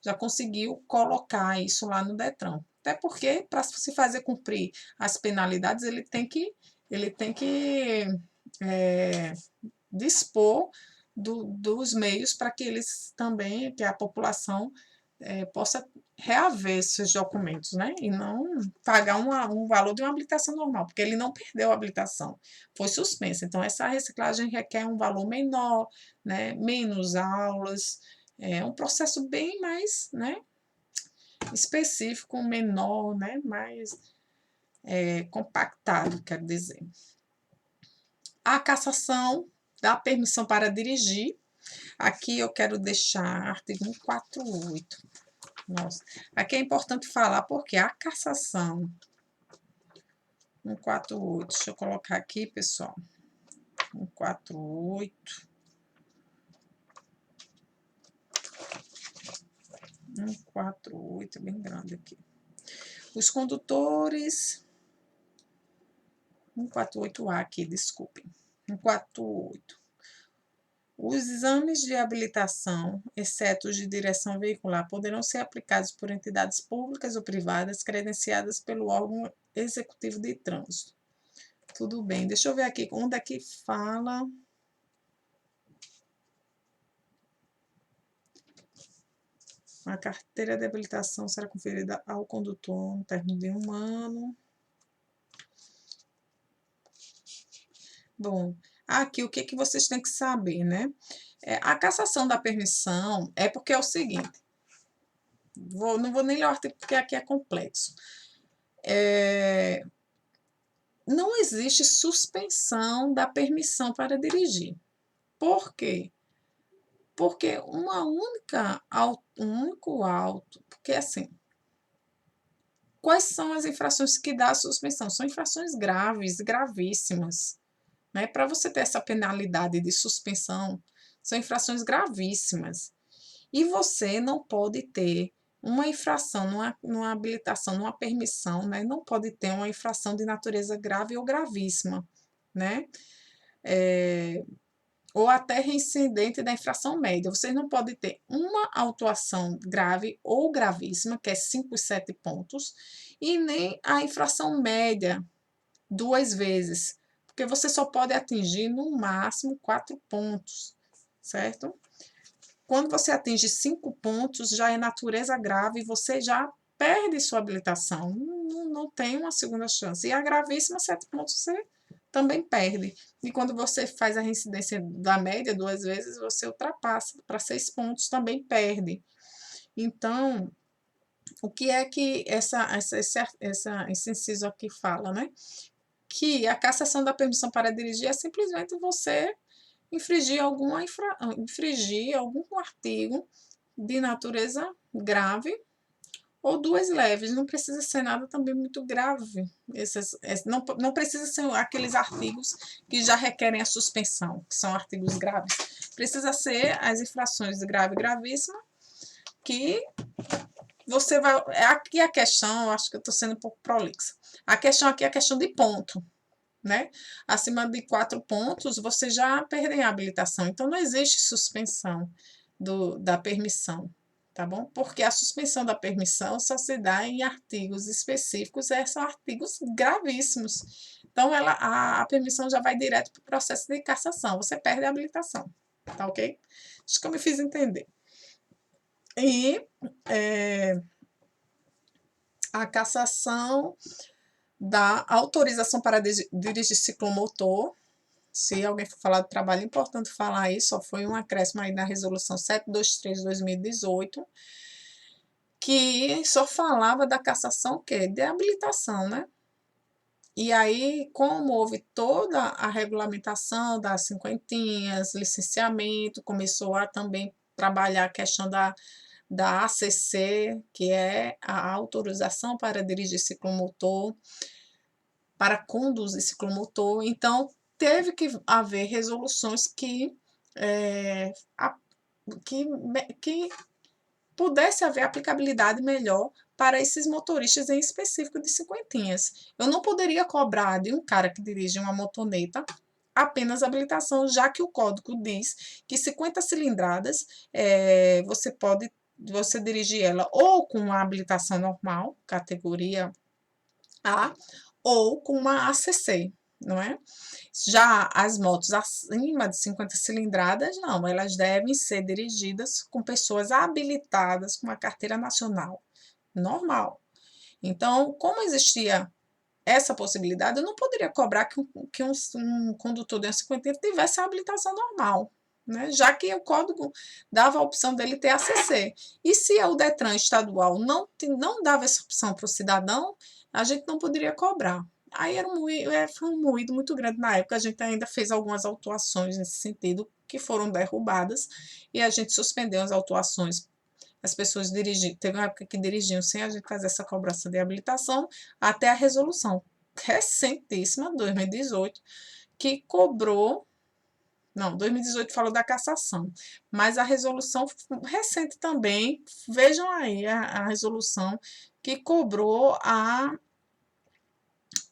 já conseguiu colocar isso lá no Detran. Até porque, para se fazer cumprir as penalidades, ele tem que dispor dos meios para que eles também, que a população possa reaver esses documentos, né? E não pagar um valor de uma habilitação normal, porque ele não perdeu a habilitação, foi suspensa. Então, essa reciclagem requer um valor menor, né? Menos aulas, é um processo bem mais, né? Específico, menor, né? Mais compactado, quero dizer. A cassação da permissão para dirigir. Aqui eu quero deixar artigo 148. Nossa, aqui é importante falar porque a cassação 148, deixa eu colocar aqui, pessoal. 148. 148, é bem grande aqui. Os condutores 148A aqui, desculpem. 148. Os exames de habilitação, exceto os de direção veicular, poderão ser aplicados por entidades públicas ou privadas credenciadas pelo órgão executivo de trânsito. Tudo bem, deixa eu ver aqui onde é que fala. A carteira de habilitação será conferida ao condutor no término de 1 ano. Bom, aqui o que, que vocês têm que saber, né? A cassação da permissão é porque é o seguinte. Não vou nem ler o artigo porque aqui é complexo. Não existe suspensão da permissão para dirigir. Por quê? Porque um único auto, porque assim, quais são as infrações que dá a suspensão? São infrações graves, gravíssimas, né? Para você ter essa penalidade de suspensão, são infrações gravíssimas. E você não pode ter uma infração, numa habilitação, numa permissão, né? Não pode ter uma infração de natureza grave ou gravíssima, né? Ou até reincidente da infração média. Vocês não podem ter uma autuação grave ou gravíssima, que é 5 e 7 pontos, e nem a infração média 2 vezes, porque você só pode atingir no máximo 4 pontos, certo? Quando você atinge 5 pontos, já é natureza grave e você já perde sua habilitação, não tem uma segunda chance. E a gravíssima, 7 pontos, você também perde. E quando você faz a reincidência da média 2 vezes, você ultrapassa para 6 pontos, também perde. Então, o que é que esse inciso aqui fala, né? Que a cassação da permissão para dirigir é simplesmente você infringir algum artigo de natureza grave ou 2 leves, não precisa ser nada também muito grave. Não precisa ser aqueles artigos que já requerem a suspensão, que são artigos graves. Precisa ser as infrações de grave e gravíssima, que você vai. Aqui a questão, acho que eu estou sendo um pouco prolixa. A questão aqui é a questão de ponto, né? Acima de 4 pontos, você já perde a habilitação. Então, não existe suspensão da permissão, tá bom? Porque a suspensão da permissão só se dá em artigos específicos, são artigos gravíssimos. Então, a permissão já vai direto para o processo de cassação, você perde a habilitação, tá ok? Acho que eu me fiz entender. E a cassação da autorização para dirigir ciclomotor. Se alguém for falar do trabalho, é importante falar isso, só foi um acréscimo aí na resolução 723 de 2018, que só falava da cassação o quê? De habilitação, né? E aí, como houve toda a regulamentação das cinquentinhas, licenciamento, começou a também trabalhar a questão da ACC, que é a autorização para dirigir ciclomotor, para conduzir ciclomotor. Então, teve que haver resoluções que pudesse haver aplicabilidade melhor para esses motoristas em específico de cinquentinhas. Eu não poderia cobrar de um cara que dirige uma motoneta apenas habilitação, já que o código diz que 50 cilindradas você dirigir ela ou com uma habilitação normal, categoria A, ou com uma ACC, não é? Já as motos acima de 50 cilindradas, não, elas devem ser dirigidas com pessoas habilitadas com uma carteira nacional normal. Então, como existia essa possibilidade, eu não poderia cobrar que um condutor de uma 50 tivesse a habilitação normal, né? Já que o código dava a opção dele ter ACC. E se o Detran estadual não dava essa opção para o cidadão, a gente não poderia cobrar. Aí foi um moído muito grande na época, a gente ainda fez algumas autuações nesse sentido, que foram derrubadas, e a gente suspendeu as autuações. As pessoas dirigiam, teve uma época que dirigiam sem a gente fazer essa cobrança de habilitação, até a resolução recentíssima, 2018, que cobrou. Não, 2018 falou da cassação, mas a resolução recente também, vejam aí a resolução que cobrou a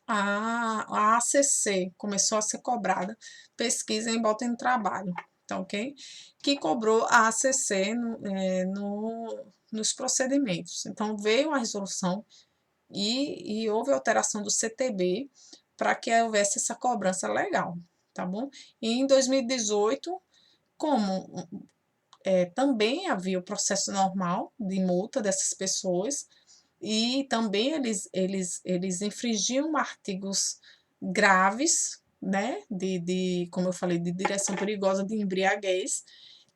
ACC, começou a ser cobrada, pesquisa em Botem no Trabalho, tá ok? Que cobrou a ACC nos procedimentos. Então, veio a resolução e houve alteração do CTB para que houvesse essa cobrança legal, tá bom? E em 2018, como também havia o processo normal de multa dessas pessoas, e também eles infringiam artigos graves, né, como eu falei, de direção perigosa de embriaguez,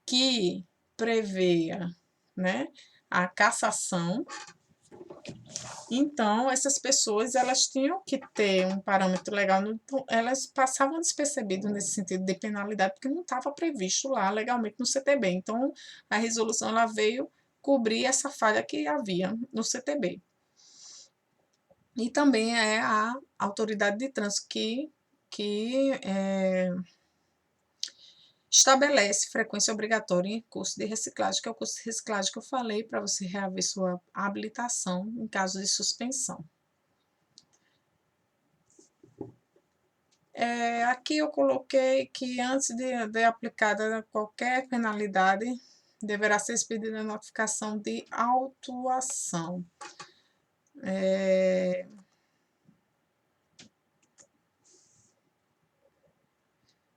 que preveia, né, a cassação. Então, essas pessoas, elas tinham que ter um parâmetro legal, elas passavam despercebido nesse sentido de penalidade, porque não estava previsto lá legalmente no CTB. Então, a resolução ela veio cobrir essa falha que havia no CTB. E também é a autoridade de trânsito que estabelece frequência obrigatória em curso de reciclagem, que é o curso de reciclagem que eu falei, para você reaver sua habilitação em caso de suspensão. Aqui eu coloquei que antes de aplicada qualquer penalidade, deverá ser expedida a notificação de autuação.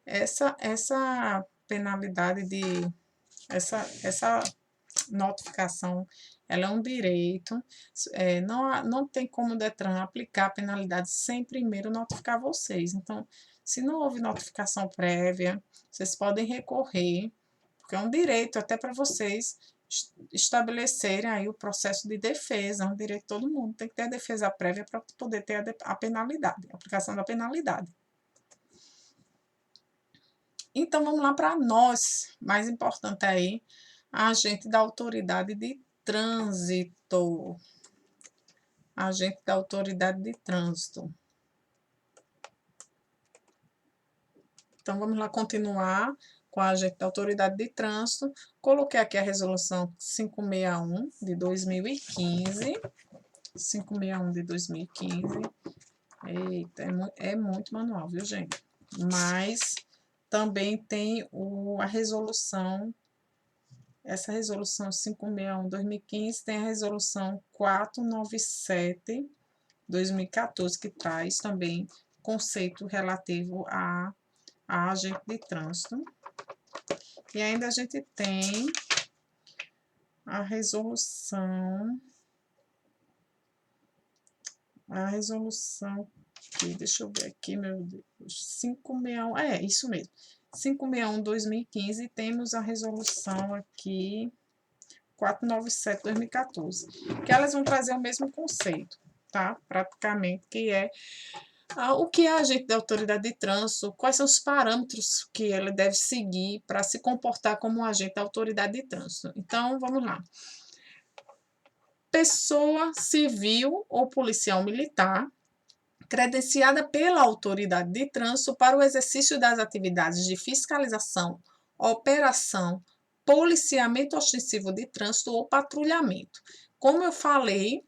Essa penalidade essa notificação, ela é um direito, não tem como o Detran aplicar a penalidade sem primeiro notificar vocês. Então, se não houve notificação prévia, vocês podem recorrer, porque é um direito até para vocês estabelecerem aí o processo de defesa, é um direito de todo mundo, tem que ter a defesa prévia para poder ter a penalidade, a aplicação da penalidade. Então, vamos lá para nós, mais importante aí, agente da autoridade de trânsito. Agente da autoridade de trânsito. Então, vamos lá continuar com a agente da autoridade de trânsito. Coloquei aqui a resolução 561 de 2015. 561 de 2015. Eita, é muito manual, viu, gente? Mas também tem a resolução essa resolução 561/2015 tem a resolução 497/2014, que traz também conceito relativo a agente de trânsito. E ainda a gente tem a resolução aqui, deixa eu ver aqui, meu Deus, 561, isso mesmo, 561/2015, temos a resolução aqui 497/2014, que elas vão trazer o mesmo conceito, tá? Praticamente, que é o que é agente da autoridade de trânsito, quais são os parâmetros que ele deve seguir para se comportar como um agente da autoridade de trânsito. Então, vamos lá. Pessoa civil ou policial militar credenciada pela autoridade de trânsito para o exercício das atividades de fiscalização, operação, policiamento ostensivo de trânsito ou patrulhamento. Como eu falei,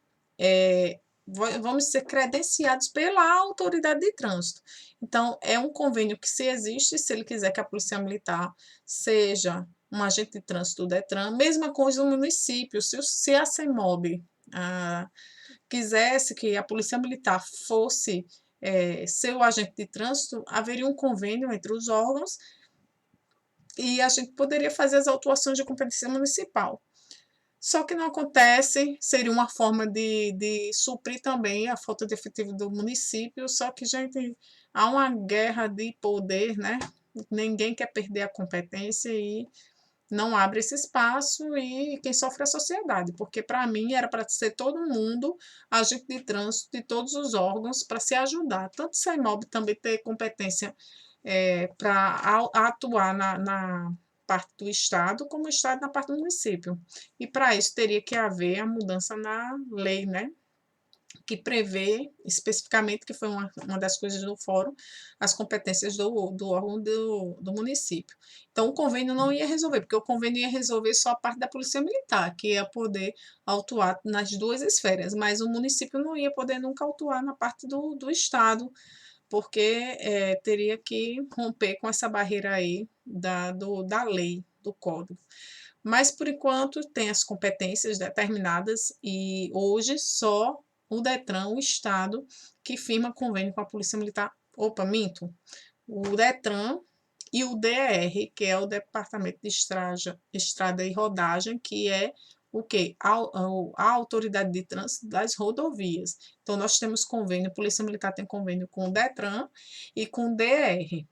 vamos ser credenciados pela autoridade de trânsito. Então, é um convênio que, se existe, se ele quiser que a Polícia Militar seja um agente de trânsito do DETRAN, mesma coisa no município, se a CEMOB quisesse que a Polícia Militar fosse ser o agente de trânsito, haveria um convênio entre os órgãos e a gente poderia fazer as autuações de competência municipal. Só que não acontece, seria uma forma de suprir também a falta de efetivo do município, só que, gente, há uma guerra de poder, né? Ninguém quer perder a competência e não abre esse espaço, e quem sofre é a sociedade, porque para mim era para ser todo mundo agente de trânsito de todos os órgãos para se ajudar, tanto o CEMOB também ter competência para atuar na parte do Estado, como o Estado na parte do município. E para isso teria que haver a mudança na lei, né? Que prevê especificamente, que foi uma das coisas do fórum, as competências do órgão do município. Então, o convênio não ia resolver, porque o convênio ia resolver só a parte da Polícia Militar, que ia poder autuar nas duas esferas, mas o município não ia poder nunca autuar na parte do Estado, porque teria que romper com essa barreira aí da lei, do código. Mas, por enquanto, tem as competências determinadas e hoje só o DETRAN, o Estado, que firma convênio com a Polícia Militar. Opa, minto. O DETRAN e o DER, que é o Departamento de Estrada e Rodagem, que é o quê? A Autoridade de Trânsito das Rodovias. Então, nós temos convênio, a Polícia Militar tem convênio com o DETRAN e com o DER.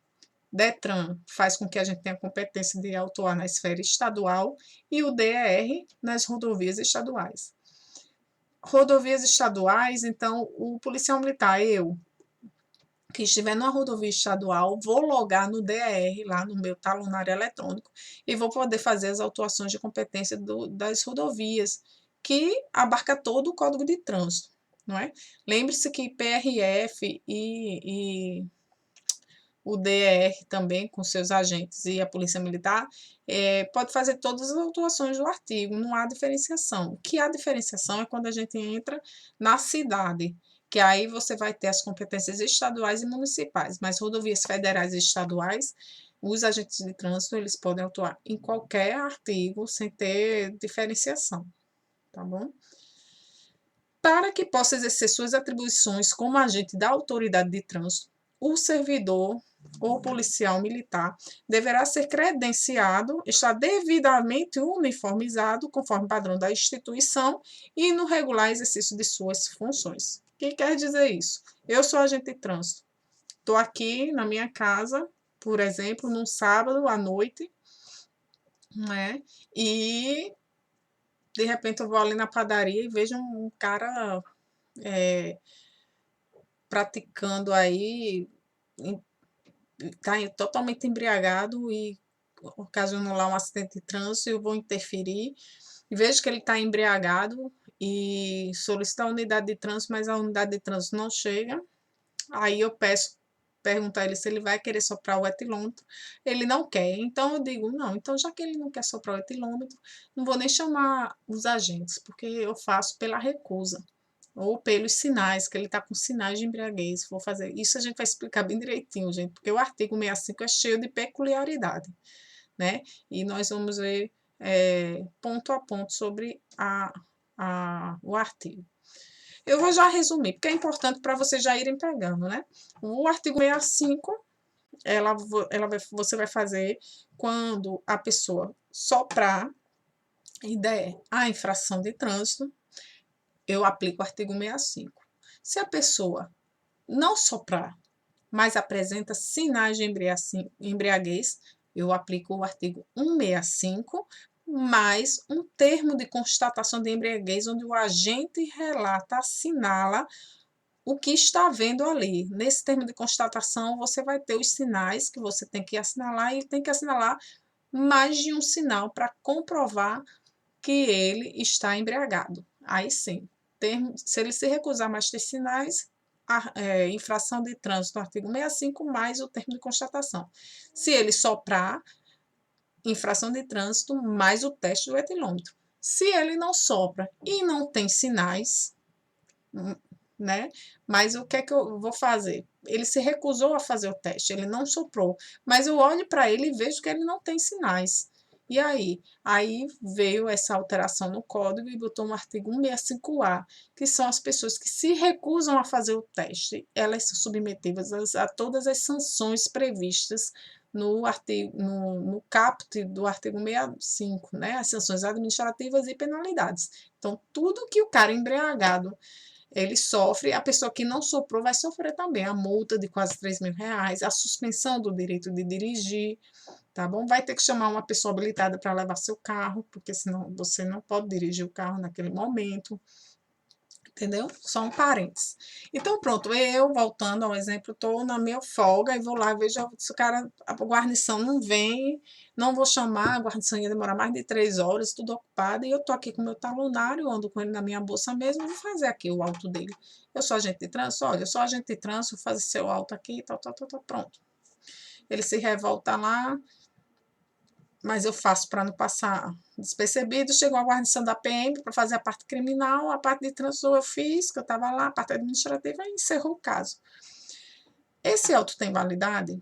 DETRAN faz com que a gente tenha competência de autuar na esfera estadual e o DER nas rodovias estaduais. Rodovias estaduais, então, o policial militar, eu, que estiver numa rodovia estadual, vou logar no DER, lá no meu talonário eletrônico, e vou poder fazer as autuações de competência das rodovias, que abarca todo o Código de Trânsito, não é? Lembre-se que PRF e o DER também, com seus agentes, e a Polícia Militar, pode fazer todas as autuações do artigo, não há diferenciação. O que há diferenciação é quando a gente entra na cidade, que aí você vai ter as competências estaduais e municipais, mas rodovias federais e estaduais, os agentes de trânsito, eles podem atuar em qualquer artigo sem ter diferenciação, tá bom? Para que possa exercer suas atribuições como agente da autoridade de trânsito, o servidor ou policial militar deverá ser credenciado, estar devidamente uniformizado, conforme padrão da instituição, e no regular exercício de suas funções. O que quer dizer isso? Eu sou agente de trânsito. Estou aqui na minha casa, por exemplo, num sábado à noite, né? E de repente eu vou ali na padaria e vejo um cara praticando aí, está totalmente embriagado e ocasionou lá um acidente de trânsito, eu vou interferir, e vejo que ele está embriagado e solicito a unidade de trânsito, mas a unidade de trânsito não chega, aí eu pergunto a ele se ele vai querer soprar o etilômetro, ele não quer, então eu digo, não, então já que ele não quer soprar o etilômetro, não vou nem chamar os agentes, porque eu faço pela recusa, ou pelos sinais, que ele está com sinais de embriaguez. Vou fazer isso, a gente vai explicar bem direitinho, gente, porque o artigo 65 é cheio de peculiaridade, né? E nós vamos ver ponto a ponto sobre o artigo. Eu vou já resumir, porque é importante para vocês já irem pegando, né? O artigo 65, você vai fazer quando a pessoa soprar e der a infração de trânsito, eu aplico o artigo 65. Se a pessoa não soprar, mas apresenta sinais de embriaguez, eu aplico o artigo 165, mais um termo de constatação de embriaguez, onde o agente relata, assinala o que está vendo ali. Nesse termo de constatação, você vai ter os sinais que você tem que assinalar e tem que assinalar mais de um sinal para comprovar que ele está embriagado. Aí sim, se ele se recusar mais ter sinais, infração de trânsito, artigo 65, mais o termo de constatação. Se ele soprar, infração de trânsito, mais o teste do etilômetro. Se ele não sopra e não tem sinais, né? Mas o que é que eu vou fazer? Ele se recusou a fazer o teste, ele não soprou, mas eu olho para ele e vejo que ele não tem sinais. E aí? Aí veio essa alteração no código e botou um artigo 165A, que são as pessoas que se recusam a fazer o teste, elas são submetidas a todas as sanções previstas no caput do artigo 65, né? As sanções administrativas e penalidades. Então, tudo que o cara embriagado ele sofre, a pessoa que não soprou vai sofrer também a multa de quase R$ 3.000, a suspensão do direito de dirigir, tá bom? Vai ter que chamar uma pessoa habilitada para levar seu carro, porque senão você não pode dirigir o carro naquele momento, entendeu? Só um parênteses. Então, pronto, eu, voltando ao exemplo, estou na minha folga e vou lá, vejo se o cara, a guarnição não vem, não vou chamar, a guarnição ia demorar mais de 3 horas, tudo ocupado, e eu estou aqui com o meu talonário, ando com ele na minha bolsa mesmo, vou fazer aqui o auto dele. Eu sou agente de trânsito, olha, eu sou agente de trânsito, vou fazer seu auto aqui, tal, pronto. Ele se revolta lá, mas eu faço para não passar despercebido. Chegou a guarnição da PM para fazer a parte criminal, a parte de trânsito eu fiz, que eu estava lá, a parte administrativa, e encerrou o caso. Esse auto tem validade?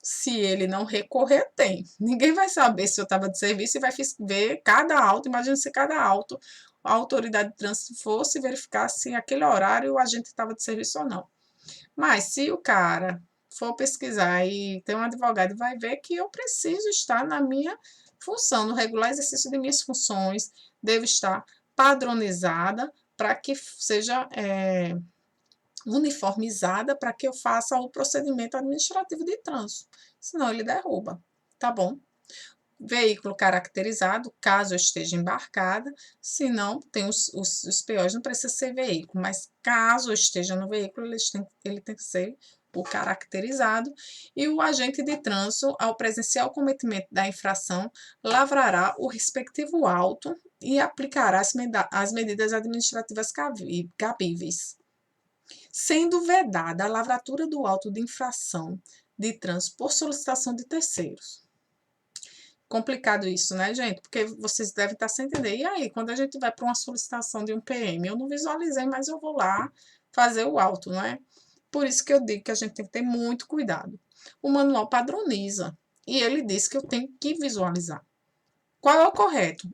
Se ele não recorrer, tem. Ninguém vai saber se eu estava de serviço e vai ver cada auto. Imagina se cada auto a autoridade de trânsito fosse verificar se aquele horário o agente estava de serviço ou não. Mas se o cara for pesquisar e tem um advogado, vai ver que eu preciso estar na minha função, no regular exercício de minhas funções, devo estar padronizada para que seja uniformizada para que eu faça o procedimento administrativo de trânsito, senão ele derruba, tá bom? Veículo caracterizado, caso eu esteja embarcada, se não, tem os POs, não precisa ser veículo, mas caso eu esteja no veículo, ele tem que ser o caracterizado, e o agente de trânsito, ao presenciar o cometimento da infração, lavrará o respectivo auto e aplicará as medidas administrativas cabíveis, sendo vedada a lavratura do auto de infração de trânsito por solicitação de terceiros. Complicado isso, né, gente? Porque vocês devem estar sem entender. E aí, quando a gente vai para uma solicitação de um PM, eu não visualizei, mas eu vou lá fazer o auto, não é? Por isso que eu digo que a gente tem que ter muito cuidado. O manual padroniza e ele diz que eu tenho que visualizar. Qual é o correto?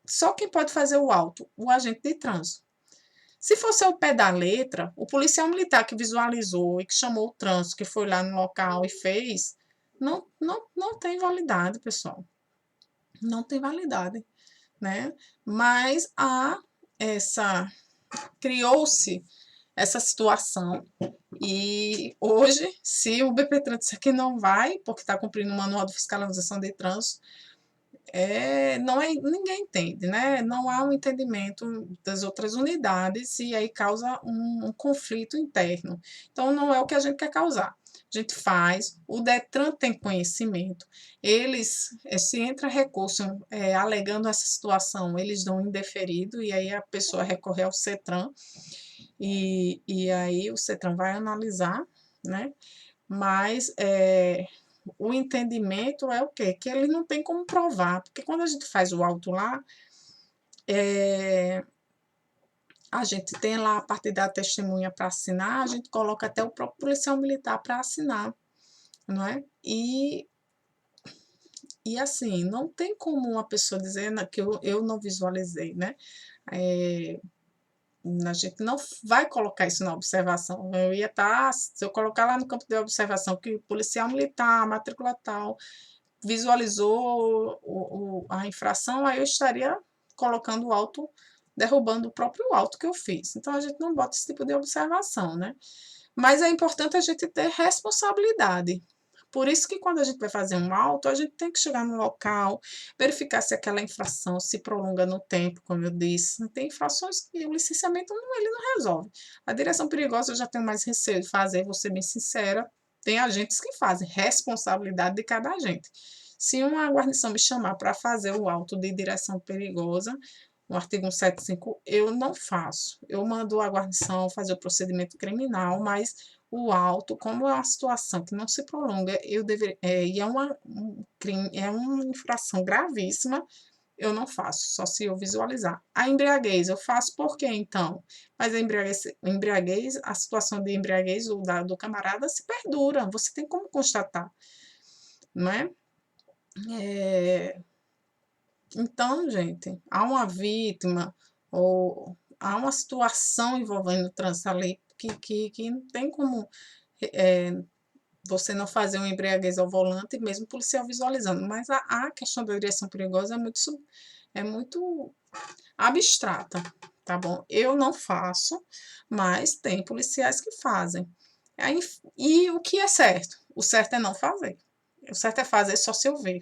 Só quem pode fazer o auto? O agente de trânsito. Se fosse ao pé da letra, o policial militar que visualizou e que chamou o trânsito, que foi lá no local e fez, não tem validade, pessoal. Não tem validade, né? Mas criou-se essa situação e hoje, se o BP Trânsito aqui não vai, porque está cumprindo o manual de fiscalização de trânsito, ninguém entende, né? Não há um entendimento das outras unidades e aí causa um conflito interno. Então, não é o que a gente quer causar. A gente faz, o Detran tem conhecimento, se entra recurso alegando essa situação, eles dão indeferido e aí a pessoa recorre ao CETRAN e aí o CETRAN vai analisar, né? Mas o entendimento é o quê? Que ele não tem como provar, porque quando a gente faz o auto lá, a gente tem lá a parte da testemunha para assinar, a gente coloca até o próprio policial militar para assinar, não é? E E assim, não tem como uma pessoa dizer que eu não visualizei, né? É, a gente não vai colocar isso na observação. Eu ia estar, se eu colocar lá no campo de observação que o policial militar, matrícula tal, visualizou a infração, aí eu estaria colocando o auto, derrubando o próprio auto que eu fiz. Então a gente não bota esse tipo de observação, né? Mas é importante a gente ter responsabilidade. Por isso que quando a gente vai fazer um auto, a gente tem que chegar no local, verificar se aquela infração se prolonga no tempo, como eu disse. Tem infrações que o licenciamento ele não resolve. A direção perigosa eu já tenho mais receio de fazer, vou ser bem sincera. Tem agentes que fazem, responsabilidade de cada agente. Se uma guarnição me chamar para fazer o auto de direção perigosa, o artigo 175, eu não faço. Eu mando a guarnição fazer o procedimento criminal, mas o auto, como é uma situação que não se prolonga, eu deveria, e é um crime, é uma infração gravíssima, eu não faço, só se eu visualizar. A embriaguez, eu faço por quê, então? Mas a embriaguez, a situação de embriaguez do camarada se perdura, você tem como constatar, não é? É, então, gente, há uma vítima ou há uma situação envolvendo o trânsito ali que não tem como é, você não fazer uma embriaguez ao volante, mesmo o policial visualizando. Mas a questão da direção perigosa é muito abstrata, tá bom? Eu não faço, mas tem policiais que fazem. E o que é certo? O certo é não fazer. O certo é fazer só se eu ver.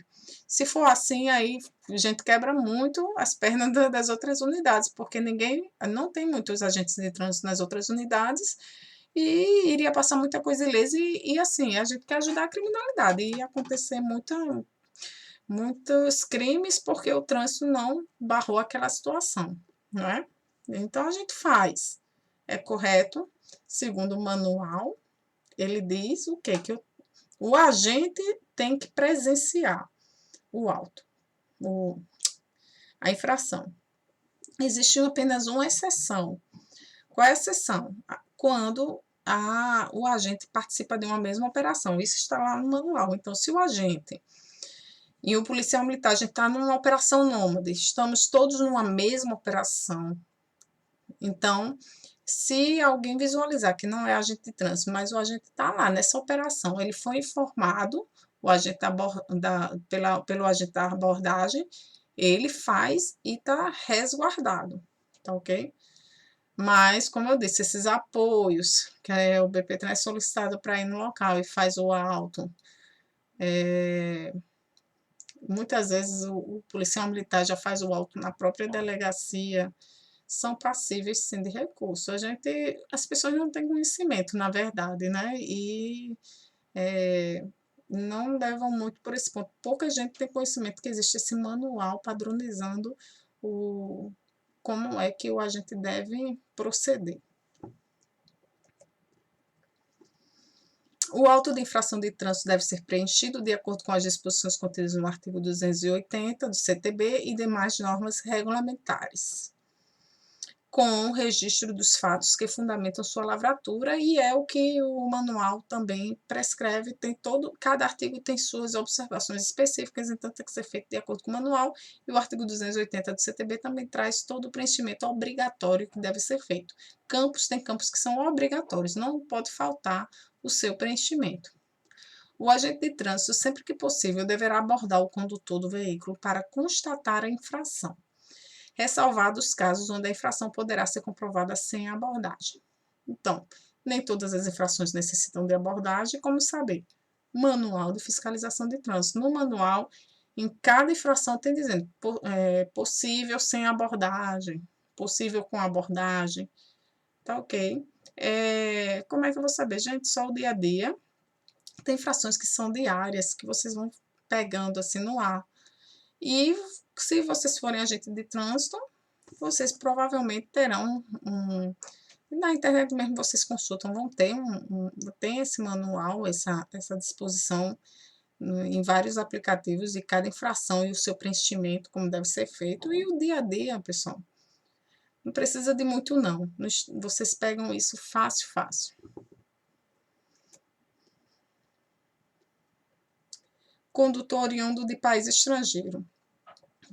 Se for assim, aí a gente quebra muito as pernas das outras unidades, porque não tem muitos agentes de trânsito nas outras unidades e iria passar muita coisa ilesa e assim, a gente quer ajudar a criminalidade e ia acontecer muitos crimes porque o trânsito não barrou aquela situação, não é? Então a gente faz. É correto, segundo o manual, ele diz o quê? O agente tem que presenciar o auto, o, a infração. Existe apenas uma exceção. Qual é a exceção? Quando o agente participa de uma mesma operação. Isso está lá no manual. Então, se o agente e o policial militar, a gente está numa operação nômade, estamos todos numa mesma operação. Então, se alguém visualizar que não é agente de trânsito, mas o agente está lá nessa operação, ele foi informado, o agente pelo agente da abordagem, ele faz e está resguardado, tá ok? Mas, como eu disse, esses apoios, que o BP traz solicitado para ir no local e faz o auto, muitas vezes o policial militar já faz o auto na própria delegacia, são passíveis sim de recurso. As pessoas não têm conhecimento, na verdade, né? E não levam muito por esse ponto. Pouca gente tem conhecimento que existe esse manual padronizando como é que o agente deve proceder. O auto de infração de trânsito deve ser preenchido de acordo com as disposições contidas no artigo 280 do CTB e demais normas regulamentares, com o registro dos fatos que fundamentam sua lavratura, e é o que o manual também prescreve, cada artigo tem suas observações específicas, então tem que ser feito de acordo com o manual, e o artigo 280 do CTB também traz todo o preenchimento obrigatório que deve ser feito. Tem campos que são obrigatórios, não pode faltar o seu preenchimento. O agente de trânsito, sempre que possível, deverá abordar o condutor do veículo para constatar a infração, ressalvados os casos onde a infração poderá ser comprovada sem abordagem. Então, nem todas as infrações necessitam de abordagem, como saber? Manual de fiscalização de trânsito. No manual, em cada infração tem dizendo possível sem abordagem, possível com abordagem, tá ok? Como é que eu vou saber? Gente, só o dia a dia. Tem infrações que são diárias, que vocês vão pegando assim no ar. E se vocês forem agente de trânsito, vocês provavelmente terão na internet mesmo vocês consultam, vão ter tem esse manual, essa disposição em vários aplicativos de cada infração e o seu preenchimento, como deve ser feito, e o dia a dia, pessoal. Não precisa de muito, não. Vocês pegam isso fácil, fácil. condutor oriundo de país estrangeiro.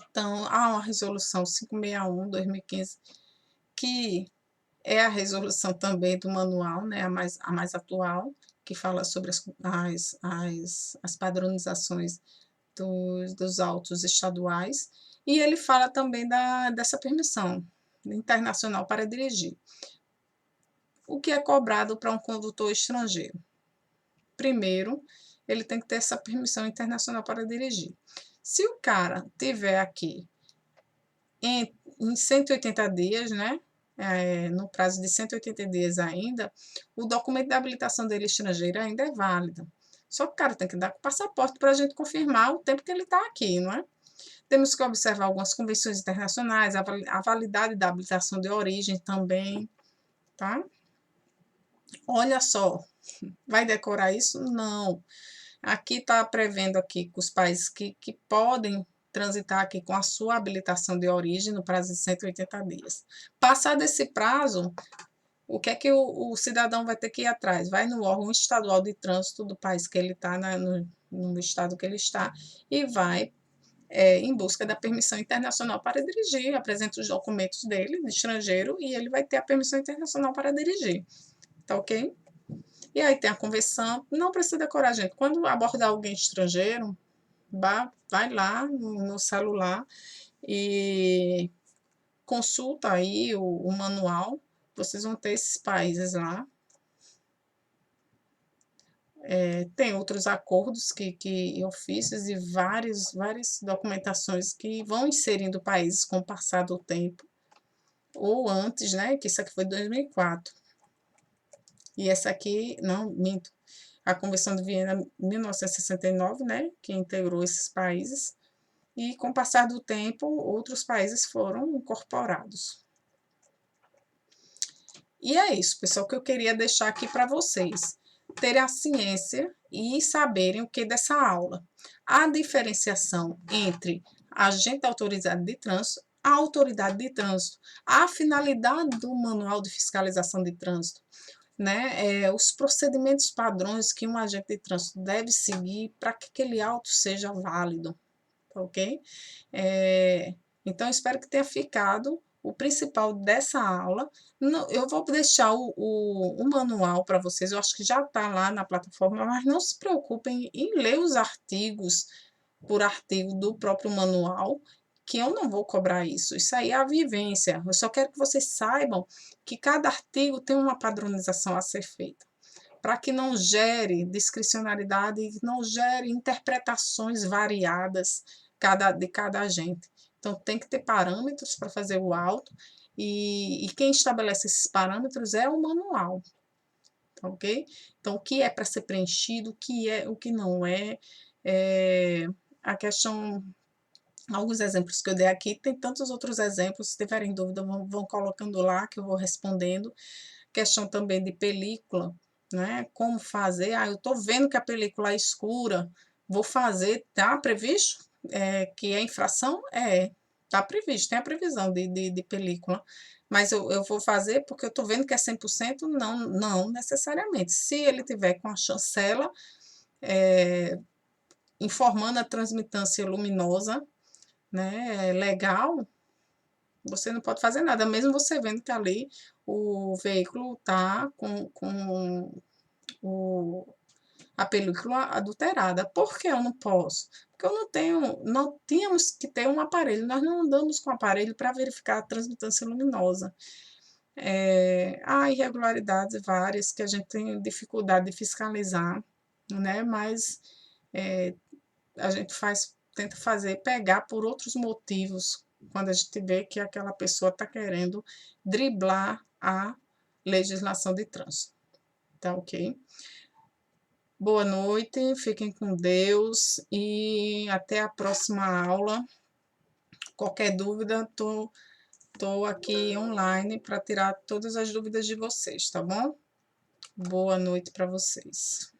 Então, há uma resolução 561/2015, que é a resolução também do manual, né, a mais atual, que fala sobre as padronizações dos autos estaduais, e ele fala também dessa permissão internacional para dirigir. O que é cobrado para um condutor estrangeiro? Primeiro, ele tem que ter essa permissão internacional para dirigir. Se o cara tiver aqui em 180 dias, né, no prazo de 180 dias ainda, o documento de habilitação dele estrangeiro ainda é válido. Só que o cara tem que dar com o passaporte para a gente confirmar o tempo que ele está aqui, não é? Temos que observar algumas convenções internacionais, a validade da habilitação de origem também, tá? Olha só, vai decorar isso? Não. Aqui está prevendo aqui que os países que podem transitar aqui com a sua habilitação de origem no prazo de 180 dias. Passado esse prazo, o que é que o cidadão vai ter que ir atrás? Vai no órgão estadual de trânsito do país que ele está, no estado que ele está, e vai em busca da permissão internacional para dirigir, apresenta os documentos dele, de estrangeiro, e ele vai ter a permissão internacional para dirigir. Tá ok? E aí tem a conversão, não precisa decorar, gente. Quando abordar alguém estrangeiro, vai lá no celular e consulta aí o manual. Vocês vão ter esses países lá. Tem outros acordos e ofícios e várias documentações que vão inserindo países com o passar do tempo. Ou antes, né? Que isso aqui foi 2004. E essa aqui, não, minto. A Convenção de Viena, 1969, né, que integrou esses países, e com o passar do tempo, outros países foram incorporados. E é isso, pessoal, que eu queria deixar aqui para vocês terem a ciência e saberem o que dessa aula. A diferenciação entre agente autorizado de trânsito, a autoridade de trânsito, a finalidade do manual de fiscalização de trânsito, né, os procedimentos padrões que um agente de trânsito deve seguir para que aquele auto seja válido, ok? Então, espero que tenha ficado o principal dessa aula. Eu vou deixar o manual para vocês, eu acho que já está lá na plataforma, mas não se preocupem em ler os artigos por artigo do próprio manual, que eu não vou cobrar isso. Isso aí é a vivência. Eu só quero que vocês saibam que cada artigo tem uma padronização a ser feita, para que não gere discricionariedade e não gere interpretações variadas de cada agente. Então, tem que ter parâmetros para fazer o auto, e quem estabelece esses parâmetros é o manual, ok? Então, o que é para ser preenchido, o que não é, a questão. Alguns exemplos que eu dei aqui, tem tantos outros exemplos, se tiverem dúvida, vão colocando lá, que eu vou respondendo. Questão também de película, né? Como fazer? Eu estou vendo que a película é escura, vou fazer, tá previsto? Que é infração? Tá previsto, tem a previsão de película, mas eu vou fazer porque eu estou vendo que é 100%? Não necessariamente. Se ele tiver com a chancela, informando a transmitância luminosa, né, legal, você não pode fazer nada, mesmo você vendo que ali o veículo está com a película adulterada. Por que eu não posso? Porque eu não tínhamos que ter um aparelho, nós não andamos com aparelho para verificar a transmitância luminosa. Há irregularidades várias que a gente tem dificuldade de fiscalizar, né, mas a gente tenta pegar por outros motivos, quando a gente vê que aquela pessoa está querendo driblar a legislação de trânsito. Tá ok? Boa noite, fiquem com Deus e até a próxima aula. Qualquer dúvida, tô aqui online para tirar todas as dúvidas de vocês, tá bom? Boa noite para vocês.